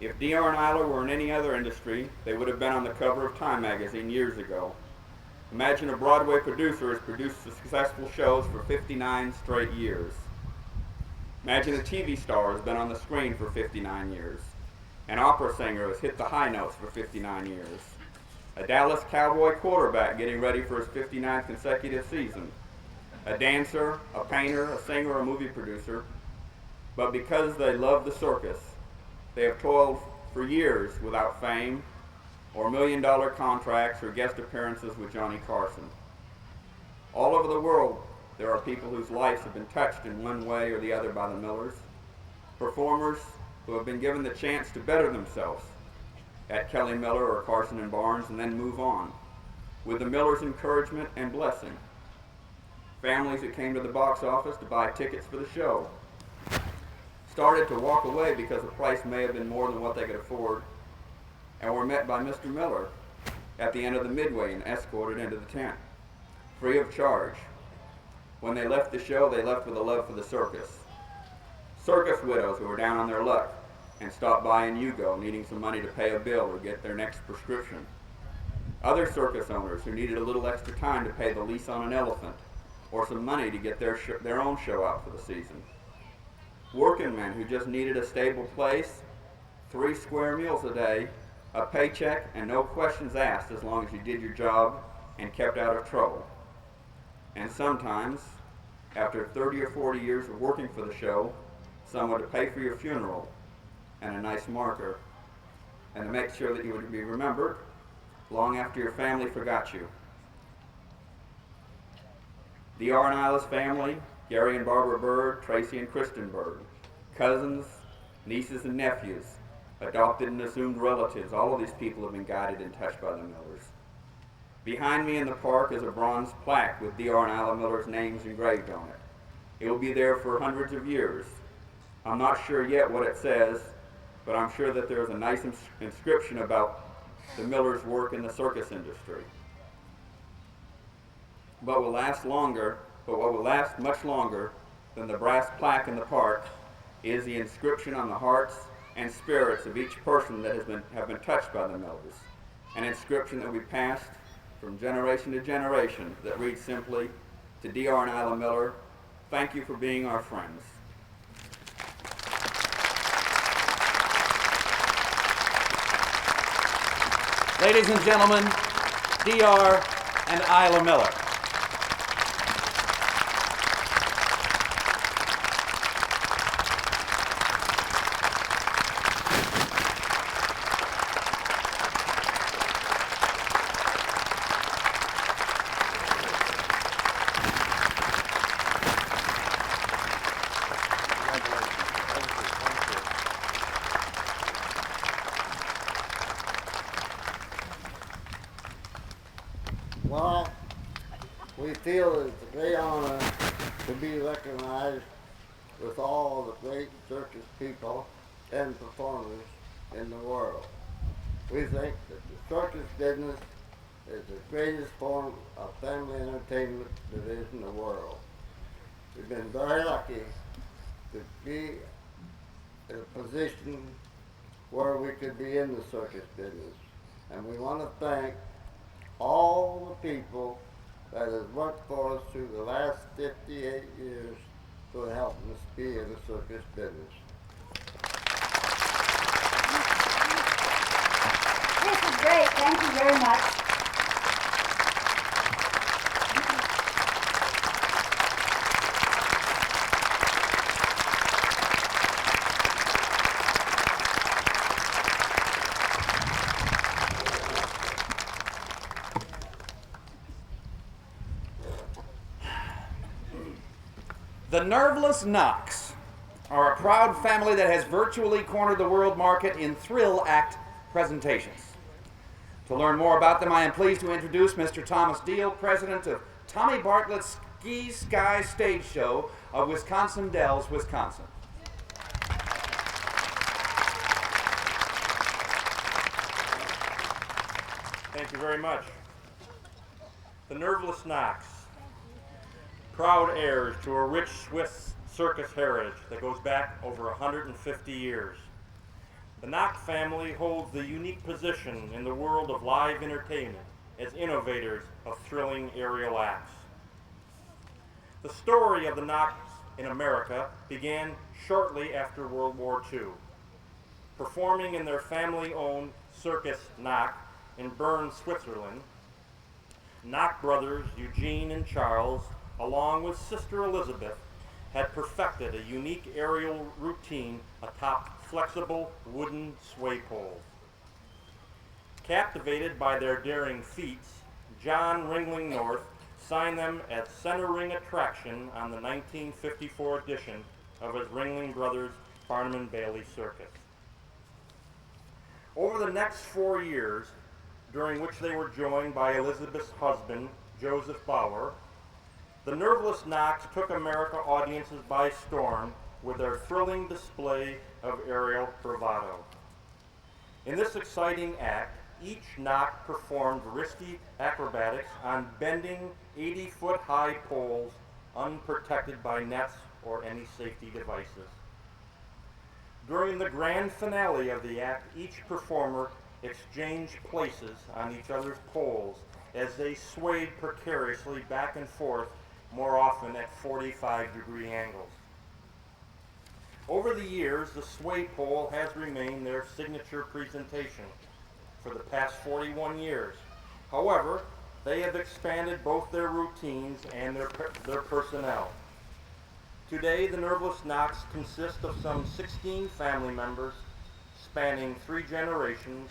If DR and Isla were in any other industry, they would have been on the cover of Time magazine years ago. Imagine a Broadway producer has produced successful shows for 59 straight years. Imagine a TV star has been on the screen for 59 years. An opera singer has hit the high notes for 59 years. A Dallas Cowboy quarterback getting ready for his 59th consecutive season. A dancer, a painter, a singer, a movie producer. But because they love the circus, they have toiled for years without fame or million-dollar contracts or guest appearances with Johnny Carson. All over the world, there are people whose lives have been touched in one way or the other by the Millers. Performers who have been given the chance to better themselves at Kelly Miller or Carson and Barnes and then move on with the Millers' encouragement and blessing. Families who came to the box office to buy tickets for the show started to walk away because the price may have been more than what they could afford, and were met by Mr. Miller at the end of the midway and escorted into the tent, free of charge. When they left the show, they left with a love for the circus. Circus widows who were down on their luck and stopped by in Yugo needing some money to pay a bill or get their next prescription. Other circus owners who needed a little extra time to pay the lease on an elephant or some money to get their own show out for the season. Working men who just needed a stable place, 3 square meals a day, a paycheck, and no questions asked as long as you did your job and kept out of trouble. And sometimes, after 30 or 40 years of working for the show, someone to pay for your funeral and a nice marker, and to make sure that you would be remembered long after your family forgot you. D.R. and Isla's family, Gary and Barbara Bird, Tracy and Kristen Bird, cousins, nieces and nephews, adopted and assumed relatives, all of these people have been guided and touched by the Millers. Behind me in the park is a bronze plaque with D.R. and Isla Miller's names engraved on it. It will be there for hundreds of years. I'm not sure yet what it says, but I'm sure that there's a nice inscription about the Millers' work in the circus industry. What will last much longer than the brass plaque in the park is the inscription on the hearts and spirits of each person that have been touched by the Millers. An inscription that we passed from generation to generation that reads simply, to D.R. and Isla Miller, thank you for being our friends. Ladies and gentlemen, D.R. and Isla Miller. Well, we feel it's a great honor to be recognized with all the great circus people and performers in the world. We think that the circus business is the greatest form of family entertainment there is in the world. We've been very lucky to be in a position where we could be in the circus business. And we want to thank all the people that have worked for us through the last 58 years for helping us be in the circus business. This is great. Thank you very much. The Nerveless Nocks are a proud family that has virtually cornered the world market in thrill act presentations. To learn more about them, I am pleased to introduce Mr. Thomas Deal, president of Tommy Bartlett's Ski Sky Stage Show of Wisconsin Dells, Wisconsin. Thank you very much. The Nerveless Nocks, proud heirs to a rich Swiss circus heritage that goes back over 150 years. The Knock family holds the unique position in the world of live entertainment as innovators of thrilling aerial acts. The story of the Knocks in America began shortly after World War II. Performing in their family-owned Circus Knock in Bern, Switzerland, Knock brothers Eugene and Charles, along with sister Elizabeth, had perfected a unique aerial routine atop flexible wooden sway poles. Captivated by their daring feats, John Ringling North signed them as center ring attraction on the 1954 edition of his Ringling Brothers Farnham and Bailey Circus. Over the next 4 years, during which they were joined by Elizabeth's husband, Joseph Bauer, the Nerveless Knocks took America audiences by storm with their thrilling display of aerial bravado. In this exciting act, each Knock performed risky acrobatics on bending 80-foot high poles unprotected by nets or any safety devices. During the grand finale of the act, each performer exchanged places on each other's poles as they swayed precariously back and forth more often at 45-degree angles. Over the years, the sway pole has remained their signature presentation for the past 41 years. However, they have expanded both their routines and their personnel. Today, the Nerveless Nocks consist of some 16 family members spanning 3 generations,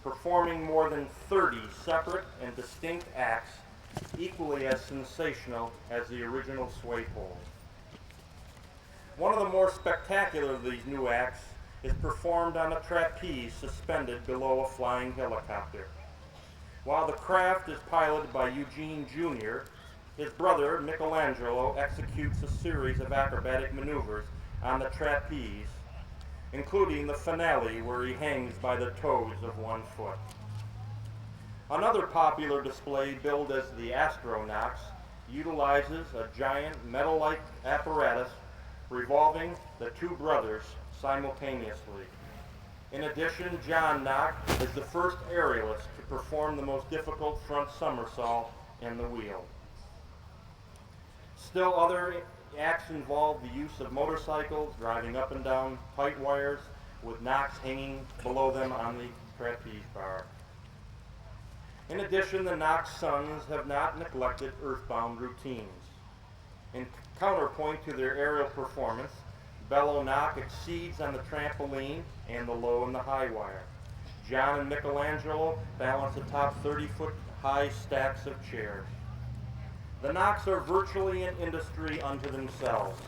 performing more than 30 separate and distinct acts equally as sensational as the original sway pole. One of the more spectacular of these new acts is performed on a trapeze suspended below a flying helicopter. While the craft is piloted by Eugene Jr., his brother Michelangelo executes a series of acrobatic maneuvers on the trapeze, including the finale where he hangs by the toes of one foot. Another popular display billed as the Nocks utilizes a giant metal-like apparatus revolving the 2 brothers simultaneously. In addition, John Knock is the first aerialist to perform the most difficult front somersault in the wheel. Still other acts involve the use of motorcycles driving up and down tight wires with Nocks hanging below them on the trapeze bar. In addition, the Nocks sons have not neglected earthbound routines. In counterpoint to their aerial performance, Bello Knock exceeds on the trampoline and the low and the high wire. John and Michelangelo balance atop 30-foot high stacks of chairs. The Nocks are virtually an industry unto themselves.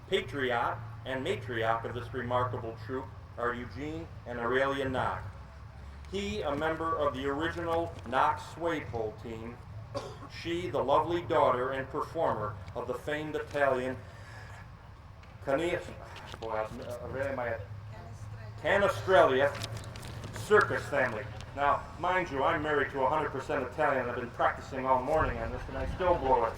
Patriot and matriarch of this remarkable troupe are Eugene and Aurelia Knock. He, a member of the original Nocks sway pole team, she, the lovely daughter and performer of the famed Italian Canestrelli circus family. Now, mind you, I'm married to 100% Italian. I've been practicing all morning on this, and I still blow it.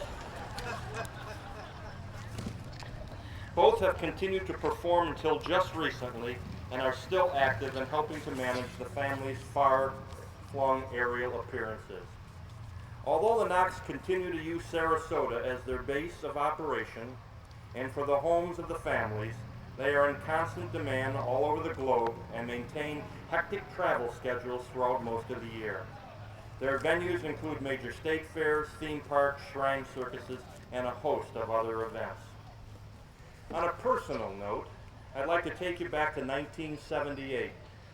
Both have continued to perform until just recently and are still active in helping to manage the family's far-flung aerial appearances. Although the Nocks continue to use Sarasota as their base of operation and for the homes of the families, they are in constant demand all over the globe and maintain hectic travel schedules throughout most of the year. Their venues include major state fairs, theme parks, shrine circuses, and a host of other events. On a personal note, I'd like to take you back to 1978,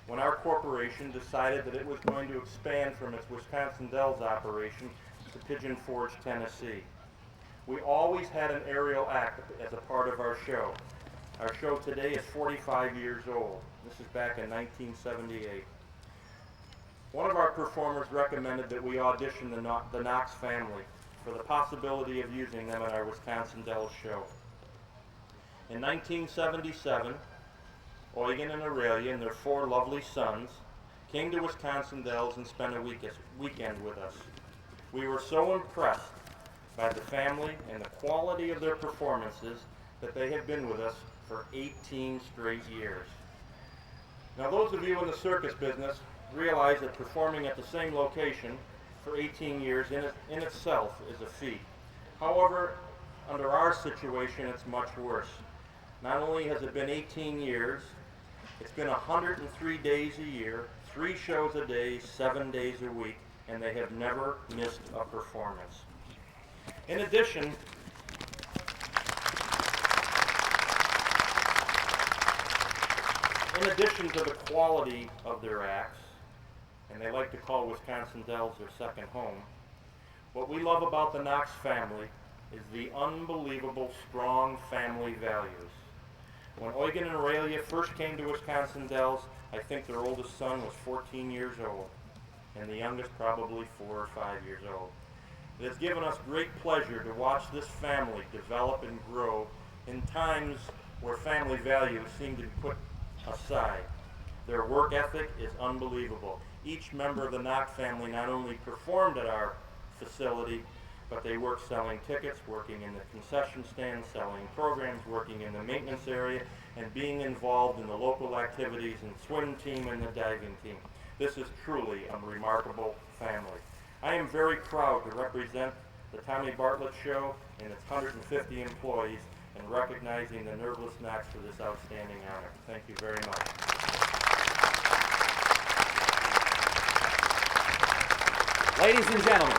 when our corporation decided that it was going to expand from its Wisconsin Dells operation to Pigeon Forge, Tennessee. We always had an aerial act as a part of our show. Our show today is 45 years old. This is back in 1978. One of our performers recommended that we audition the Nocks family for the possibility of using them in our Wisconsin Dells show. In 1977, Eugen and Aurelia and their 4 lovely sons came to Wisconsin Dells and spent a weekend with us. We were so impressed by the family and the quality of their performances that they have been with us for 18 straight years. Now, those of you in the circus business realize that performing at the same location for 18 years in itself is a feat. However, under our situation, it's much worse. Not only has it been 18 years, it's been 103 days a year, 3 shows a day, 7 days a week, and they have never missed a performance. In addition, to the quality of their acts, and they like to call Wisconsin Dells their second home, what we love about the Nocks family is the unbelievable strong family values. When Eugen and Aurelia first came to Wisconsin Dells, I think their oldest son was 14 years old, and the youngest probably 4 or 5 years old. It has given us great pleasure to watch this family develop and grow in times where family values seem to be put aside. Their work ethic is unbelievable. Each member of the Knock family not only performed at our facility, but they worked selling tickets, working in the concession stand, selling programs, working in the maintenance area, and being involved in the local activities and swim team and the diving team. This is truly a remarkable family. I am very proud to represent the Tommy Bartlett Show and its 150 employees and recognizing the Nerveless Nocks for this outstanding honor. Thank you very much. Ladies and gentlemen,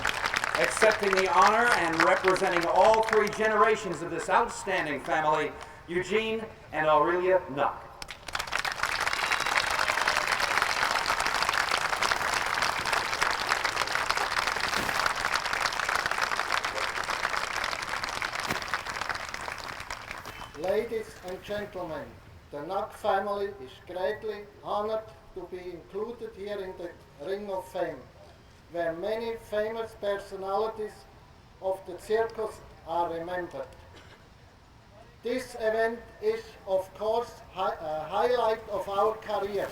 accepting the honor and representing all three generations of this outstanding family, Eugene and Aurelia Nocks. Ladies and gentlemen, the Nocks family is greatly honored to be included here in the Ring of Fame, where many famous personalities of the circus are remembered. This event is, of course, a highlight of our career,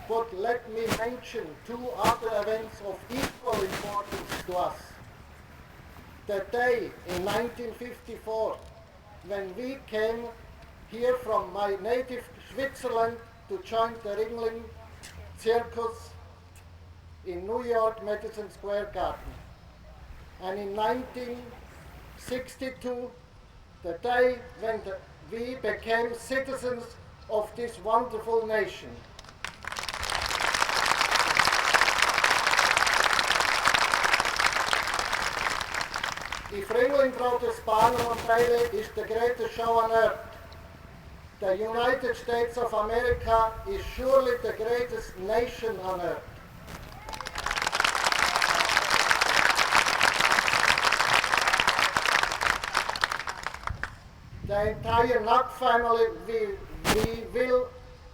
but let me mention two other events of equal importance to us. The day in 1954 when we came here from my native Switzerland to join the Ringling Circus in New York Madison Square Garden. And in 1962, the day when we became citizens of this wonderful nation. If Ringling Grote Spanen und Beile is the greatest show on earth, the United States of America is surely the greatest nation on earth. The entire Nocks family, we will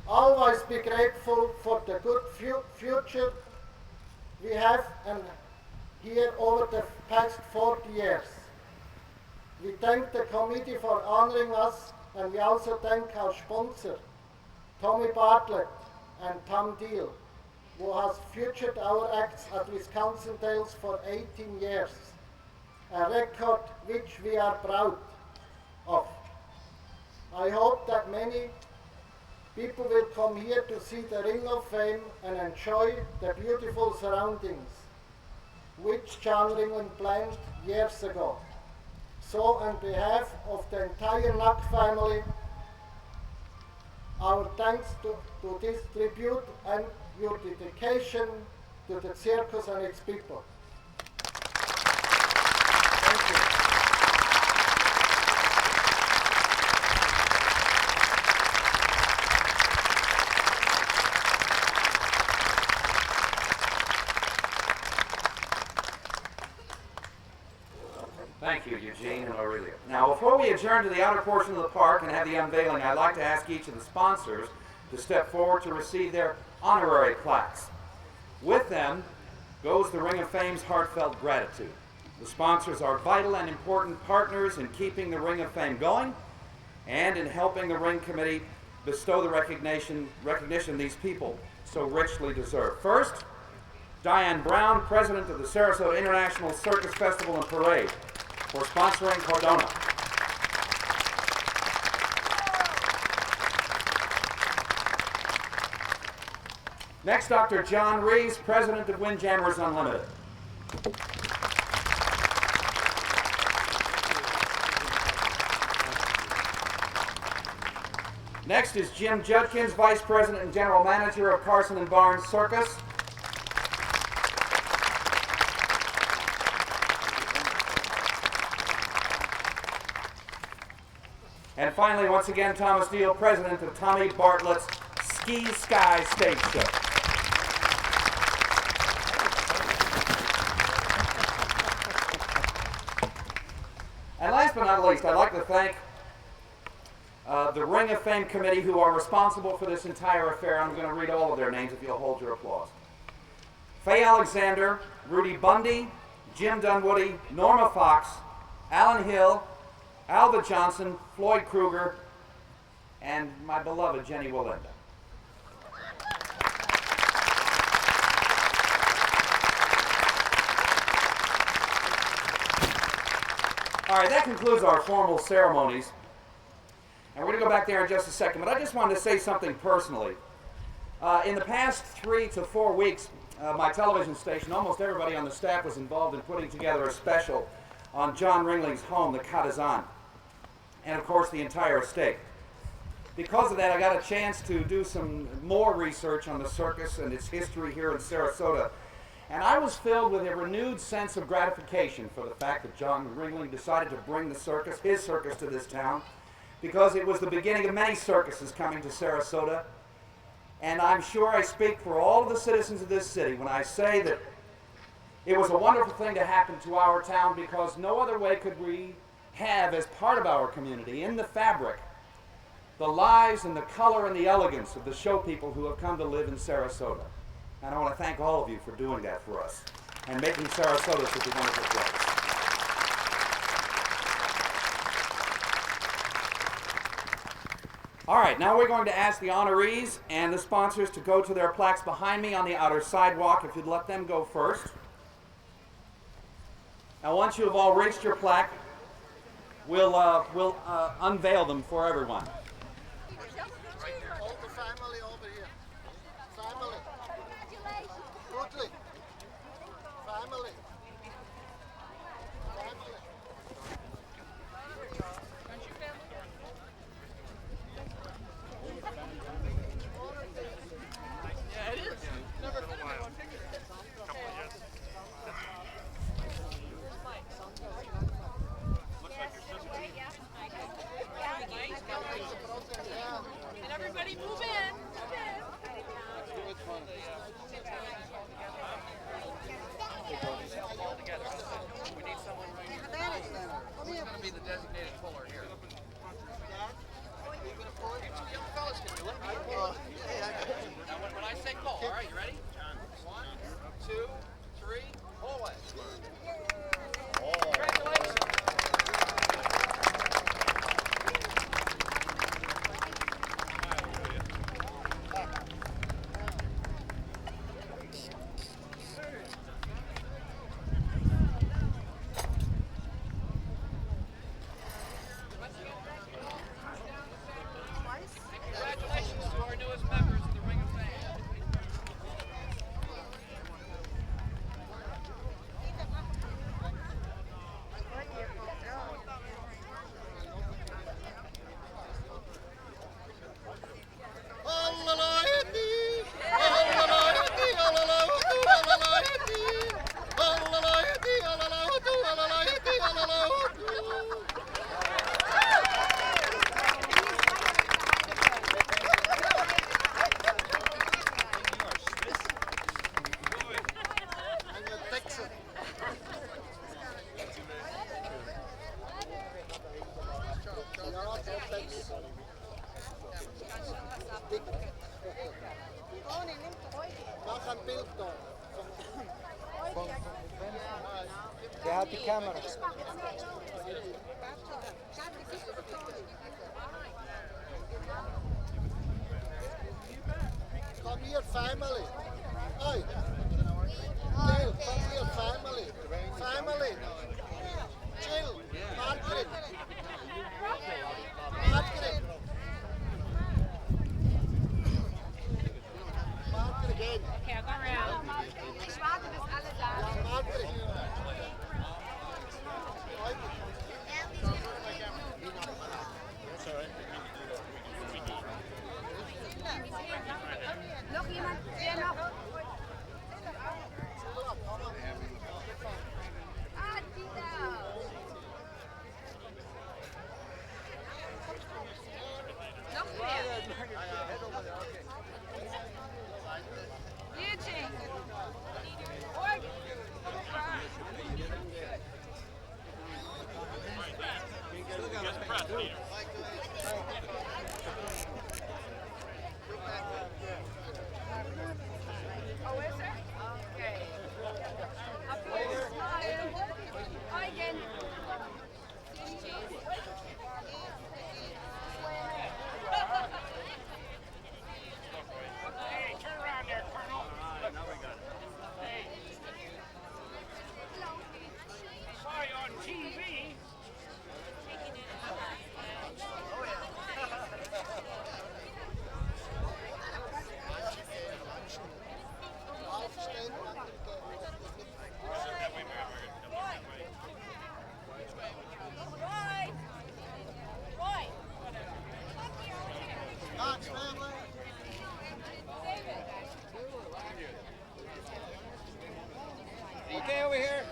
always be grateful for the good future we have and here over the past 40 years. We thank the committee for honoring us, and we also thank our sponsor, Tommy Bartlett and Tom Deal, who has featured our acts at Wisconsin Dells for 18 years, a record which we are proud of. I hope that many people will come here to see the Ring of Fame and enjoy the beautiful surroundings which John Ringling planned years ago. So on behalf of the entire Nocks family, our thanks to this tribute and your dedication to the circus and its people. Thank you. Thank you, Eugene and Aurelia. Now, before we adjourn to the outer portion of the park and have the unveiling, I'd like to ask each of the sponsors to step forward to receive their honorary plaques. With them goes the Ring of Fame's heartfelt gratitude. The sponsors are vital and important partners in keeping the Ring of Fame going and in helping the Ring Committee bestow the recognition these people so richly deserve. First, Diane Brown, President of the Sarasota International Circus Festival and Parade, for sponsoring Cordona. Next, Dr. John Rees, President of Windjammers Unlimited. Next is Jim Judkins, Vice President and General Manager of Carson and Barnes Circus. And finally, once again, Thomas Deal, President of Tommy Bartlett's Ski Sky Stage Show. And last but not least, I'd like to thank the Ring of Fame Committee who are responsible for this entire affair. I'm going to read all of their names if you'll hold your applause. Faye Alexander, Rudy Bundy, Jim Dunwoody, Norma Fox, Alan Hill, Alva Johnson, Floyd Kruger, and my beloved Jenny Walinda. All right, that concludes our formal ceremonies. And we're going to go back there in just a second, but I just wanted to say something personally. In the past 3 to 4 weeks, my television station, almost everybody on the staff was involved in putting together a special on John Ringling's home, the Katazan, and of course the entire estate. Because of that, I got a chance to do some more research on the circus and its history here in Sarasota. And I was filled with a renewed sense of gratification for the fact that John Ringling decided to bring the circus, his circus, to this town, because it was the beginning of many circuses coming to Sarasota. And I'm sure I speak for all of the citizens of this city when I say that it was a wonderful thing to happen to our town, because no other way could we have, as part of our community, in the fabric, the lives and the color and the elegance of the show people who have come to live in Sarasota. And I want to thank all of you for doing that for us and making Sarasota such a wonderful place. All right, now we're going to ask the honorees and the sponsors to go to their plaques behind me on the outer sidewalk, if you'd let them go first. Now, once you have all reached your plaque, we'll unveil them for everyone. All the family over here. Family. Goodly. Family. Family. Yeah, it is. Never been a while. Couple of years. Looks like your sister. And everybody move in. Move in. All together. We need someone right here. Who's going to be the designated puller here? You two young fellas can do it. Now, when I say pull, all right, you ready? 1, 2, 3, pull away. Congratulations. Congratulations to our newest members of the Ring of Fame. Der hat die Kamera. Come here, family. Hey. Jill, come here, family. Family. Jill, Margaret. Margaret. Margaret again. Okay, I'll go around. Ich warte, bis alle da Ja, sind. Margaret. Noch jemand? Wer noch? okay over here?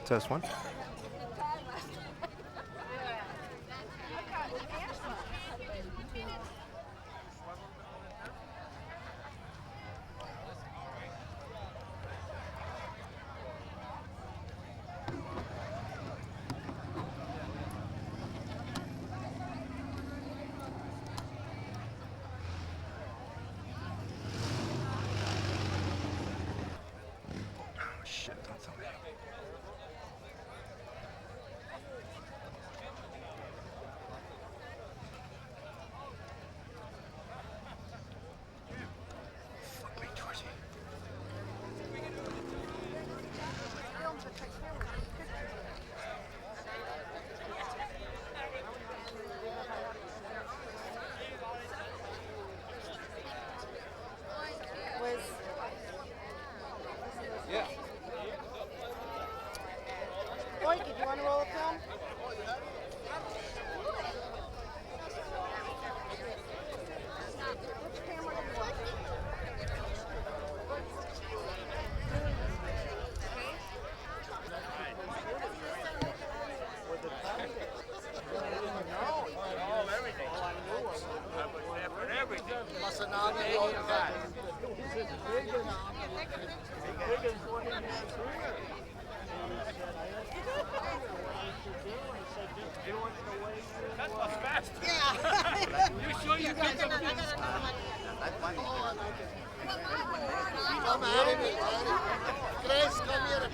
Test one. Oh shit, don't tell me. Yeah. Mike, do you want to roll a film? Which camera do you want? That was fast. Yeah. You sure you got them? Come at me. Grace, come here.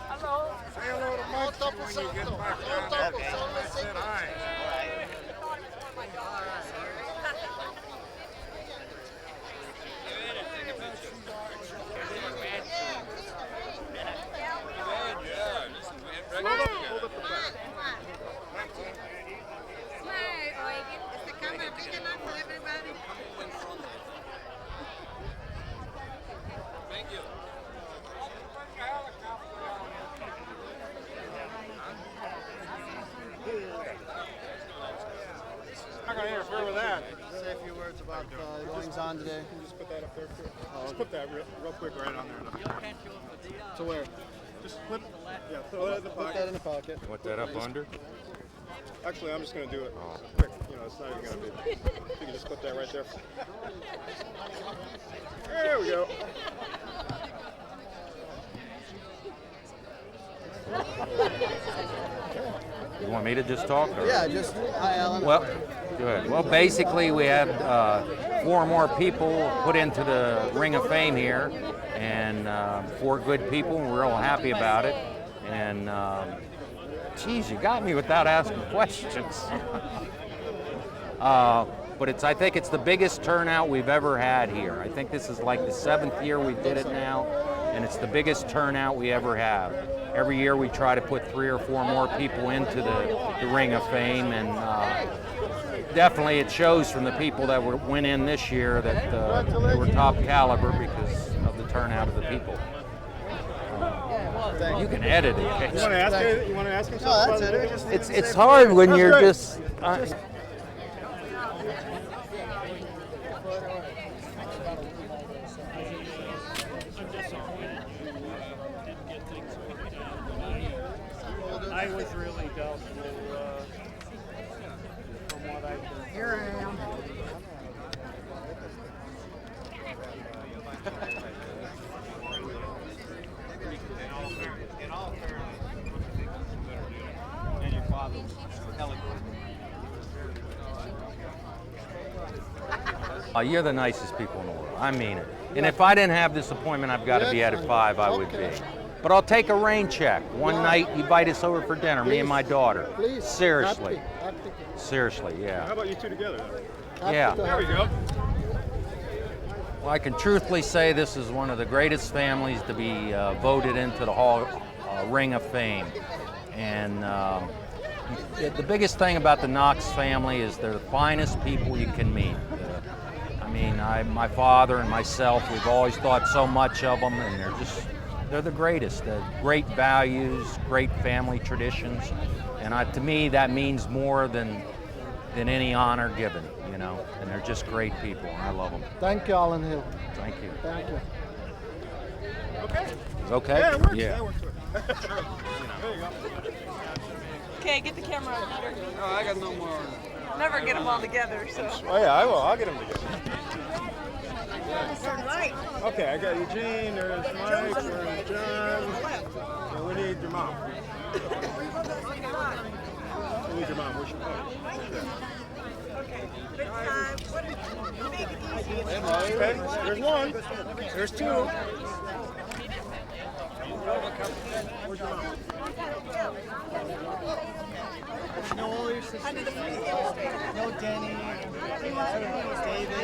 Hello. Say hello to Mike when you get back down. I said hi. Thank you. I'm not going to interfere with that. Say a few words about goings on today. Just put that up there too. Just put that real quick right on there. To where? Just put, yeah, throw that in the Put that pocket. in the pocket. Want that up under? Actually, I'm just going to do it quick. You know, it's not even going to be. You can just put that right there. There we go. You want me to just talk? Or? Yeah, just hi, Alan. Well, good. Well, basically, we had 4 more people put into the Ring of Fame here, and 4 good people. We're real happy about it. And geez, you got me without asking questions. But I think it's the biggest turnout we've ever had here. I think this is like the 7th year we did it now, and it's the biggest turnout we ever have. Every year we try to put 3 or 4 more people into the Ring of Fame, and definitely it shows from the people that went in this year that they were top caliber because of the turnout of the people. You can edit it. You want to ask him? You want to ask him No, something? that's it. It's hard when That's you're great. just. I was really doubtful. You're the nicest people in the world. I mean it. And if I didn't have this appointment, I've got to be at 5, I would be. But I'll take a rain check. One night, you invite us over for dinner, me and my daughter. Please. Seriously. Happy. Seriously, yeah. How about you two together? Yeah. There we go. Well, I can truthfully say this is one of the greatest families to be voted into the Ring of Fame. And the biggest thing about the Nocks family is they're the finest people you can meet. My father and myself, we've always thought so much of them, and they're the greatest. Great values, great family traditions, and to me that means more than any honor given, you know. And they're just great people, and I love them. Thank you, Alan Hill. Thank you. Thank you. Okay. Okay? Yeah, it works. Yeah. That works. There you go. Okay, get the camera out. Oh, I got no more. Never get them all together, so. Oh yeah, I will. I'll get them together. Right. Okay, I got Eugene, there's Mike, there's John, and we need your mom. We need your mom. Where's your mom? Okay, there's one. There's two. Where's your mom? No all your sisters. No Denny. David.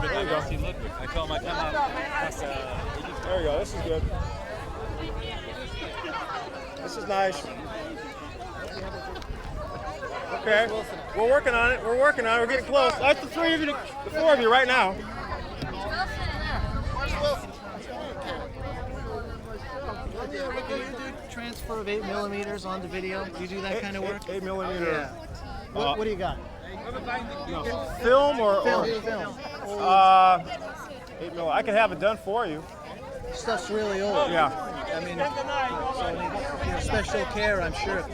There you go. I told him I come out. There you go. This is good. This is nice. Okay. We're working on it. We're working on it. We're getting close. That's the three of you, the four of you right now. Do you do transfer of 8mm onto video? Do you do that kind of work? 8mm. Yeah. What do you got? Film or Film. 8mm. I can have it done for you. Stuff's really old. Yeah. I mean, so special care, I'm sure.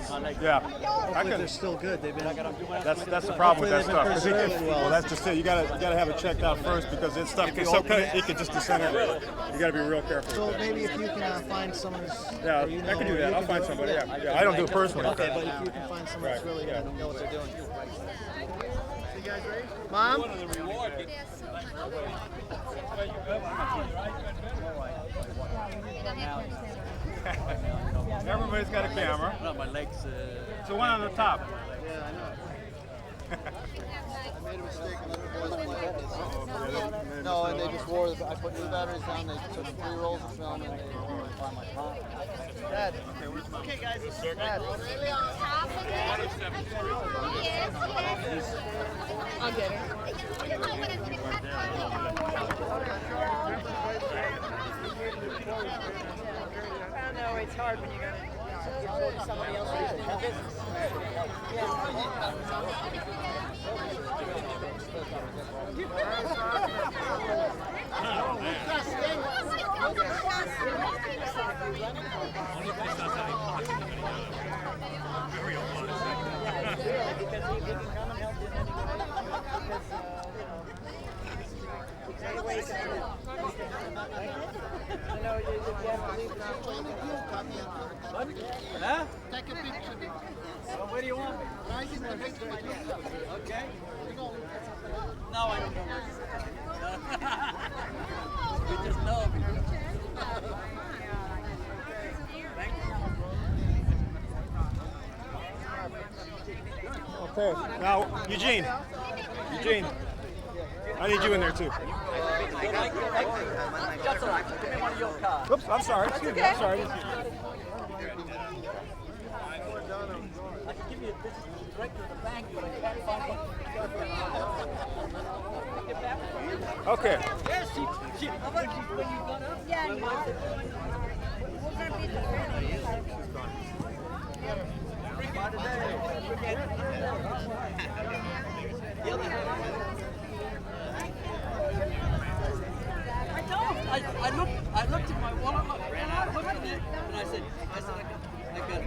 Yeah. Hopefully they're still good. They've been. That's the problem with that stuff. Hopefully they've been preserved well. Well, that's just it. You gotta have it checked out first because it's stuff it could just disintegrate. You gotta be real careful. So with that. maybe if you can find someone who's. Yeah, you I can do that. I'll find somebody. Yeah. I don't do it personally. Okay, but if you can find someone who's really gonna know what they're doing. You guys ready? Mom? Everybody's got a camera. No, my legs. So one on the top. Yeah, I know. I made a mistake and let the boys play this. No, and they just wore. I put new batteries down. They took 3 rolls of film and they wore it by my phone. Dad. Okay, guys. Dad. I'll get her. I know, it's hard when you got somebody else who's in the business. Huh? Take a picture. Well, where do you want me? Okay. No, I don't know. We just know me. Thank you. Okay. Now, Eugene, I need you in there too. That's all right. Give me one of your cards. Oops, I'm sorry. Excuse me. I'm sorry. I can give you this right to the bank, but I can't find one. Okay. I looked at my wallet, I looked at it, and I said, I got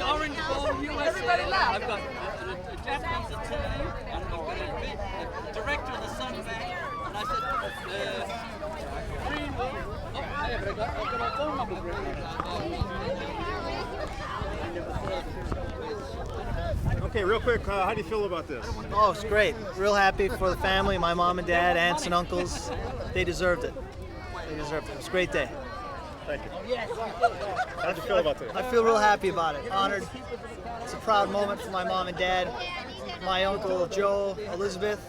orange ball USA. Everybody laughed. I've got a Japanese Italian, and I've got a director of the Sun Bank, and I said, green one. Oh, yeah, but I've got Okay, real quick, how do you feel about this? Oh, it's great. Real happy for the family, my mom and dad, aunts and uncles. They deserved it. They deserved it. It was a great day. Thank you. How do you feel about this? I feel real happy about it. Honored. It's a proud moment for my mom and dad, my uncle Joe, Elizabeth,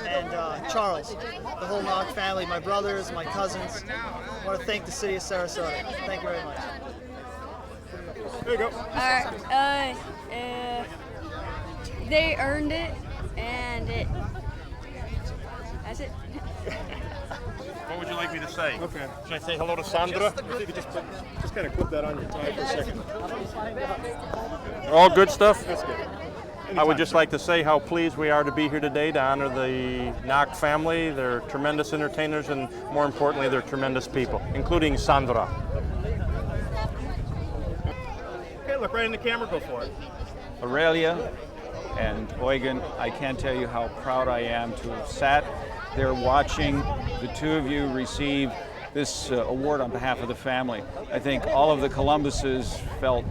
and Charles, the whole Nocks family, my brothers, my cousins. I want to thank the city of Sarasota. Thank you very much. There you go. They earned it, and that's it. What would you like me to say? Okay. Should I say hello to Sandra? If you could just kind of clip that on your tie for a second. All good stuff? That's good. I would just like to say how pleased we are to be here today to honor the Nocks family. They're tremendous entertainers, and more importantly, they're tremendous people, including Sandra. Okay, look right in the camera, go for it. Aurelia and Eugen, I can't tell you how proud I am to have sat there watching the two of you receive this award on behalf of the family. I think all of the Columbuses felt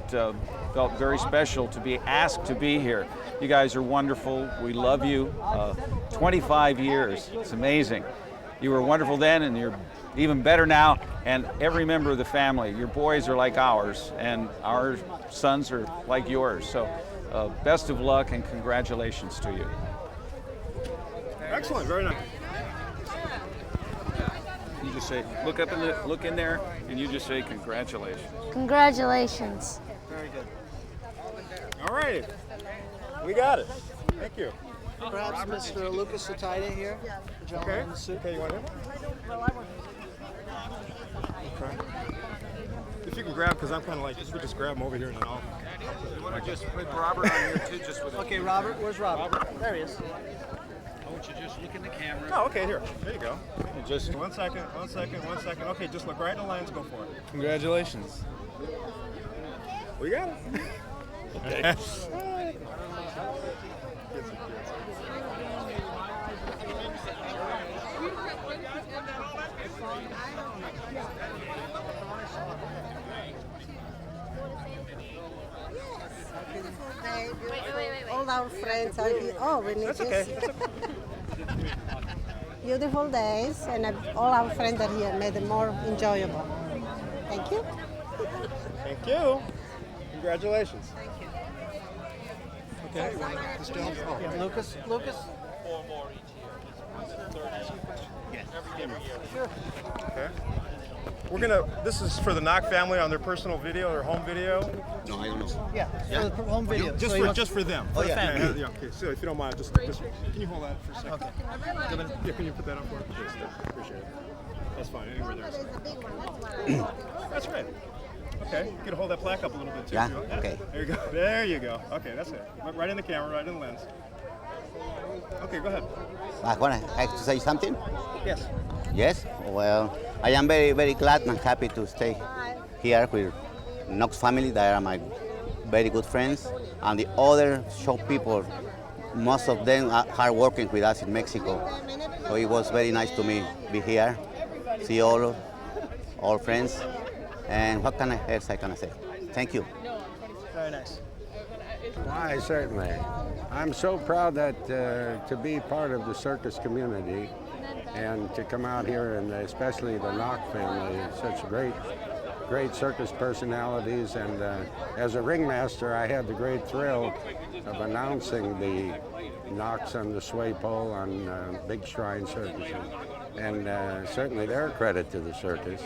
very special to be asked to be here. You guys are wonderful. We love you. 25 years. It's amazing. You were wonderful then, and you're even better now. And every member of the family, your boys are like ours, and our sons are like yours. So best of luck and congratulations to you. Excellent, very nice. You just say, look in there, and you just say congratulations. Congratulations. Very good. All right, we got it. Thank you. Perhaps Mr. Lucas Lataide here, the gentleman in the suit. Okay, you want him? Okay. If you can grab, because I'm kind of like, if we just grab him over here and then I'll. You want to just put Robert on here too, just with Okay, Robert, where's Robert? There he is. I want you to just look in the camera. Oh, okay, here. There you go. Just 1 second, 1 second, 1 second. Okay, just look right in the lens, go for it. Congratulations. We got it. Okay. All our friends are here. Oh, we need That's this. okay. That's okay. Beautiful days, and all our friends are here, made it more enjoyable. Thank you. Thank you. Congratulations. Thank you. Okay, you want this gentleman? Oh. Yeah, Lucas. Lucas. 4 more each year. Yes. Every year. Sure. Okay. We're gonna. This is for the Knock family on their personal video, their home video. No, I don't know. Yeah, for the home video. Just So for you just for them. Oh, For the yeah. family. Yeah. Okay. So if you don't mind, just can you hold that for a second? Okay. Yeah. Can you put that up for me? Please. Appreciate it. That's fine. Anywhere there. That's right. Okay. You can hold that plaque up a little bit too. Yeah, if you want. okay. There you go. There you go. Okay. That's it. Look right in the camera, right in the lens. Okay. Go ahead. I want to say something? Yes. Yes? Well, I am very, very glad and happy to stay here with Nocks family. They are my very good friends. And the other show people, most of them are working with us in Mexico. So it was very nice to me be here, see all friends. And what else I can say? Thank you. Very nice. Why, certainly. I'm so proud that to be part of the circus community and to come out here, and especially the Nocks family, such great circus personalities. And as a ringmaster, I had the great thrill of announcing the Nocks on the sway pole on Big Shrine Circus. And certainly they're a credit to the circus.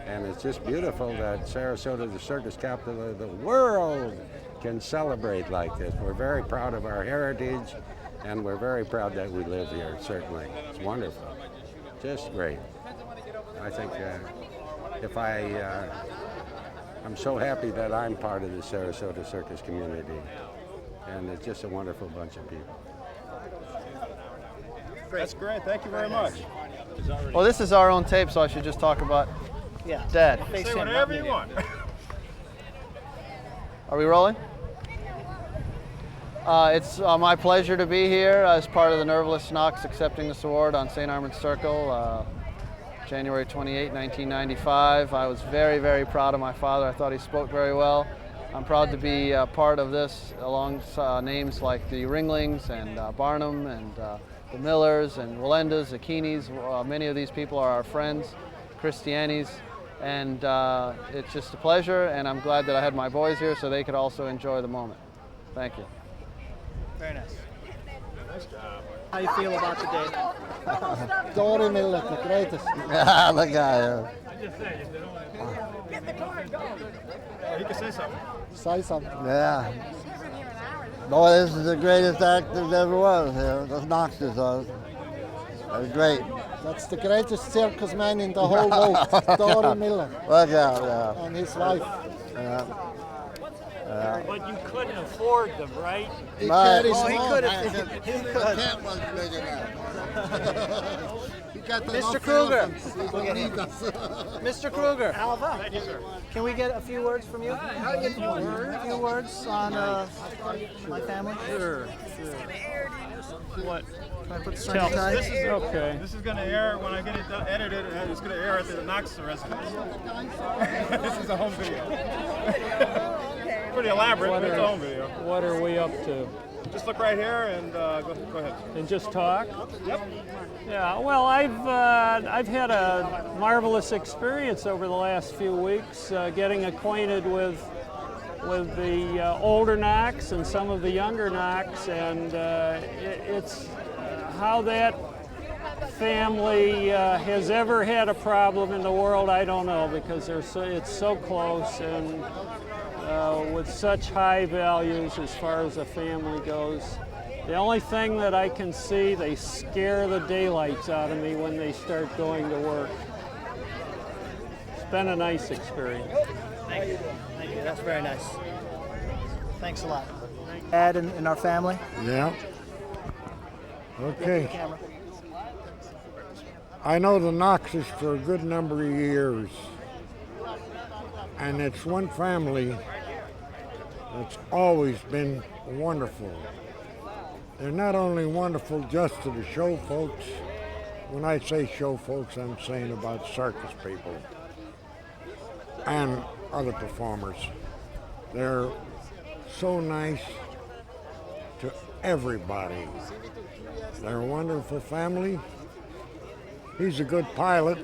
And it's just beautiful that Sarasota, the circus capital of the world, can celebrate like this. We're very proud of our heritage, and we're very proud that we live here, certainly. It's wonderful. Just great. I think I'm so happy that I'm part of the Sarasota circus community, and it's just a wonderful bunch of people. That's great. Thank you very much. Well, this is our own tape, so I should just talk about Dad. Say whatever you want. Are we rolling? It's my pleasure to be here as part of the Nerveless Nocks accepting this award on St. Armand's Circle. January 28, 1995. I was very, very proud of my father. I thought he spoke very well. I'm proud to be part of this along names like the Ringlings and Barnum and the Millers and Walendas, the Keeneys. Many of these people are our friends, Christianis, and it's just a pleasure, and I'm glad that I had my boys here so they could also enjoy the moment. Thank you. Very nice. Nice job. How you feel about today? Dory Miller, the greatest. Yeah, the guy. He can say something. Say something. Yeah. Boy, this is the greatest act there ever was here. The Nocks was. That was great. That's the greatest circus man in the whole world, Dory Miller. Look out, yeah. And his wife. Yeah. Yeah. But you couldn't afford them, right? He carries he them could on. have. He could. Cat was bigger now. got the Mr. enough Kruger. elephants. Mr. Kruger. Thank you, sir. Can we get a few words from you? A few words on my family? Sure. What? Can I put the Tell. tie? This is okay. This is going to air when I get it edited. It's going to air at the Nocks residence. This is a home video. Pretty elaborate, but it's a home video. What are we up to? Just look right here and go ahead. And just talk? Yep. Yeah, well, I've had a marvelous experience over the last few weeks getting acquainted with the older Nocks and some of the younger Nocks, and it's how that family has ever had a problem in the world, I don't know, because it's so close and with such high values as far as a family goes. The only thing that I can see, they scare the daylights out of me when they start going to work. It's been a nice experience. Thank you. Thank you. That's very nice. Thanks a lot. Dad in our family. Yeah. Okay. I know the Noxes for a good number of years, and it's one family that's always been wonderful. They're not only wonderful just to the show folks. When I say show folks, I'm saying about circus people and other performers. They're so nice to everybody. They're a wonderful family. He's a good pilot.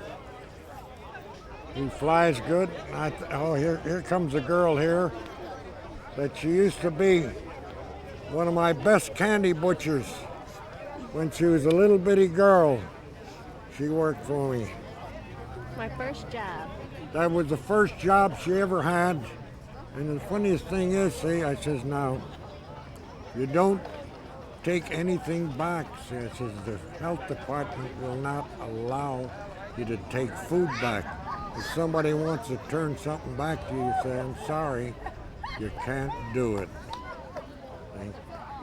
He flies good. Here comes a girl here that she used to be one of my best candy butchers when she was a little bitty girl. She worked for me. My first job. That was the first job she ever had. And the funniest thing is, see, I says, now, you don't take anything back. See, I says, the health department will not allow you to take food back. If somebody wants to turn something back to you, you say, I'm sorry, you can't do it. See? Is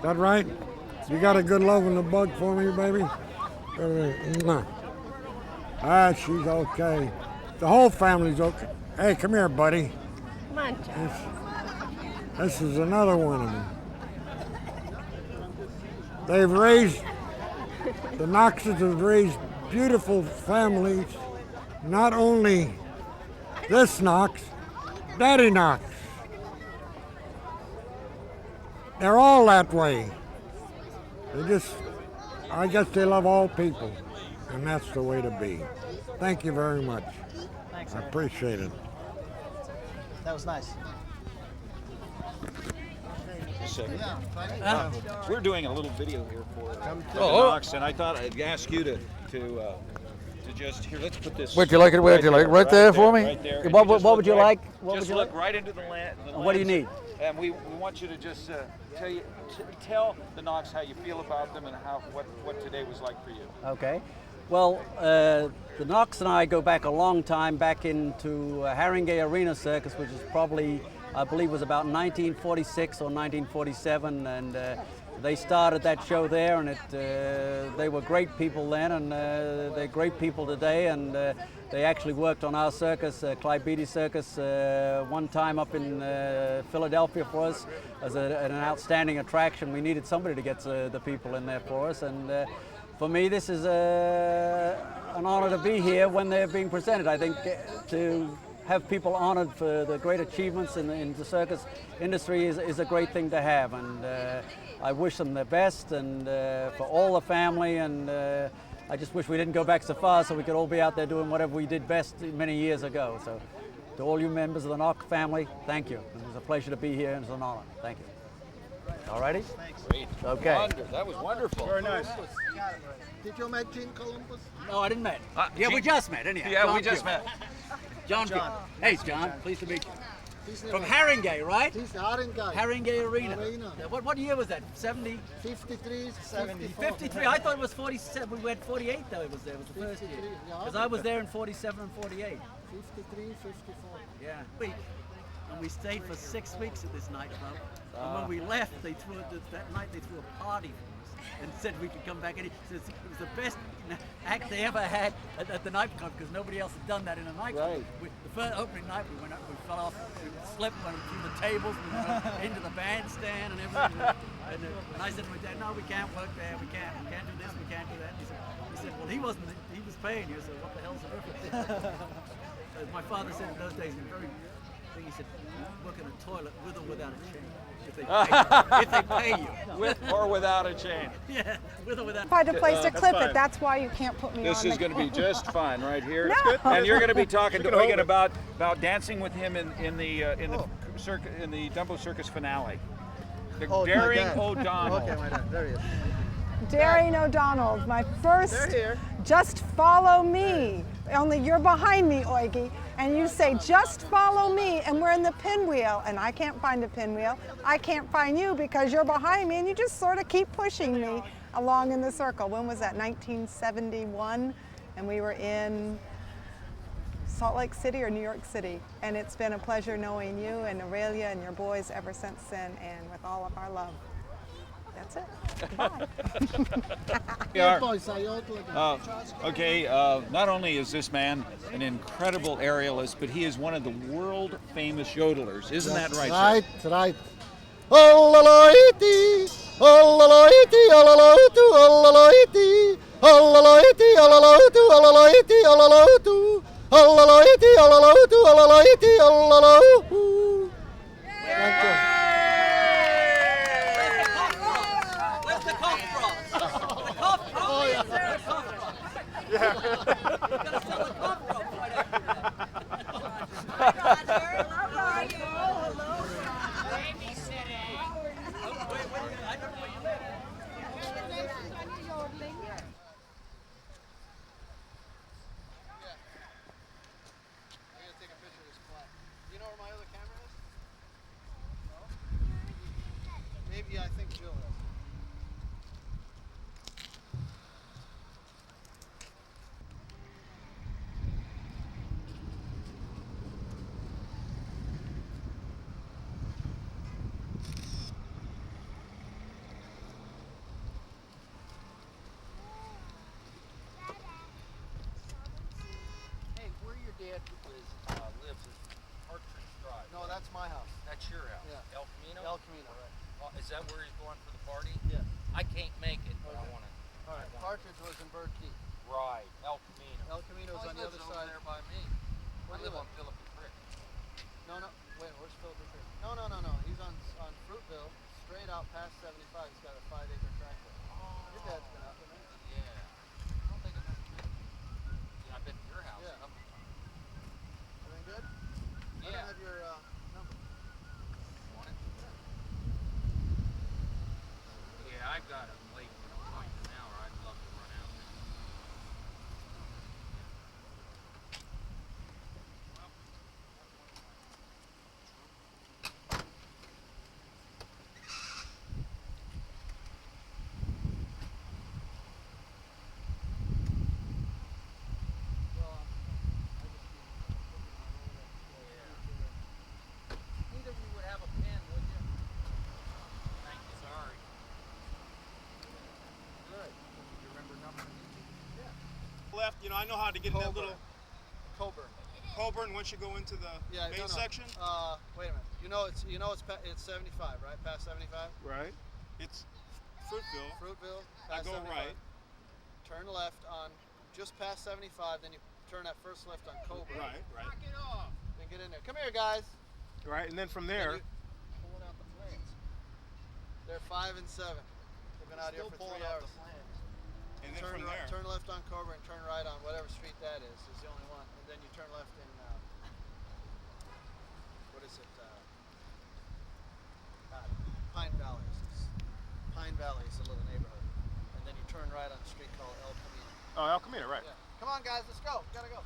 that right? You got a good love in the bug for me, baby? Ah, she's okay. The whole family's okay. Hey, come here, buddy. Come on, Charles. This is another one of them. They've raised, the Noxes have raised beautiful families. Not only this Nocks, Daddy Nocks. They're all that way. I guess they love all people, and that's the way to be. Thank you very much. Thanks, I Aaron. appreciate it. That was nice. We're doing a little video here for the Oh. Nocks, and I thought I'd ask you to just here. Let's put this. Where'd you like it? Where'd you like it? Right there for me? Right there. What And you just would look you right- like? What just would you look like? right into the lens. What do you need? And we want you to just tell the Nocks how you feel about them and what today was like for you. Okay. Well, the Nocks and I go back a long time, back into Haringey Arena Circus, which is probably, I believe, was about 1946 or 1947, and they started that show there, and they were great people then, and they're great people today, and they actually worked on our circus, Clyde Beatty Circus, one time up in Philadelphia for us as an outstanding attraction. We needed somebody to get the people in there for us, and for me, this is an honor to be here when they're being presented. I think to have people honored for the great achievements in the circus industry is a great thing to have, and I wish them the best, and for all the family, and I just wish we didn't go back so far so we could all be out there doing whatever we did best many years ago. So to all you members of the Nocks family, thank you. It was a pleasure to be here, and it's an honor. Thank you. All righty? Great. Okay. That was wonderful. Very nice. Did you meet Gene Columbus? No, I didn't meet. Yeah, we just met, anyhow. Yeah, John we just Pugh. met. John. Hey, John. Pleased to meet you. From Haringey, right? He's Haringey. Haringey Arena. What year was that? 70? 53, 53. I thought it was 47. We went 48 though. It was there. It was the first year. Because I was there in 47 and 48. 53, 54. Yeah. And we stayed for 6 weeks at this nightclub. And when we left, that night they threw a party for us and said we could come back. And it was the best act they ever had at the nightclub because nobody else had done that in a nightclub. Right. The first opening night we went up, we fell off, we slipped, went through the tables, we went into the bandstand and everything. And I said to my dad, no, we can't work there, we can't do this, we can't do that. And he said, well, he was paying you, so what the hell's the difference? My father said in those days, he said, work in a toilet with or without a chain. If they pay you. With or without a chain. Yeah, with or without. Find a place to clip fine. it. That's why you can't put me on. This is going to be just fine right here. No. Good. And you're going to be talking to Eugen about dancing with him in the Dumbo Circus finale. The Daring O'Donnell. Okay, my dad. There he is. Daring O'Donnell, my first. They're here. Just follow me. Only you're behind me, Oigi, and you say, just follow me, and we're in the pinwheel, and I can't find a pinwheel. I can't find you because you're behind me, and you just sort of keep pushing me along in the circle. When was that? 1971, and we were in Salt Lake City or New York City, and it's been a pleasure knowing you and Aurelia and your boys ever since then, and with all of our love. That's it. Bye. Not only is this man an incredible aerialist, but he is one of the world famous yodelers. Isn't that right, Right, sir? right. Ololoiti, ololoiti, ololotu, ololoiti, ololoiti, ololotu, ololoiti, ololotu, ololoiti, ololotu, ololoiti, ololotu. Thank you. Yeah. Maybe I think Jill has. Hey, where your dad lives is Partridge Drive. No, that's my house. That's your house. Yeah. El Camino. El Camino, right. Is that where he's going for the party? Yeah. I can't make it, but I Okay. want to. All right. Partridge was in Bird Key. Right, El Camino. El Camino's on the other side. There by me. Where I do you live on live? Philippi Creek. No. Wait, where's Philip Creek? No. He's on Fruitville, straight out past 75. He's got a 5-acre tract there. Your dad's been out there, right? Yeah. I don't think I've ever been. Yeah, I've been to your house Yeah. a couple of times. Everything good? I Yeah. don't have your number. Want it? Yeah, I've got a late appointment now, or I'd love to run out there. Neither of you would have a pen, would you? Thank you. Sorry. Good. You remember numbers? Left, I know how to get in that little Coburn. once you go into the main no. section. Wait a minute. It's 75, right? Past 75. Right. It's Fruitville. Fruitville. I Past go 75. right. turn left on just past 75, then you turn that first left on Cobra. Right. Knock it off. Then get in there. Come here, guys. Right, and then from there. Pulling out the flames. They're 5 and 7. They've been out here for 3 hours. And then from there. Turn left on Cobra and turn right on whatever street that is the only one. And then you turn left in, what is it? Pine Valley. Pine Valley is a little neighborhood. And then you turn right on a street called El Camino. Oh, El Camino, right. Yeah. Come on, guys, let's go. Gotta go.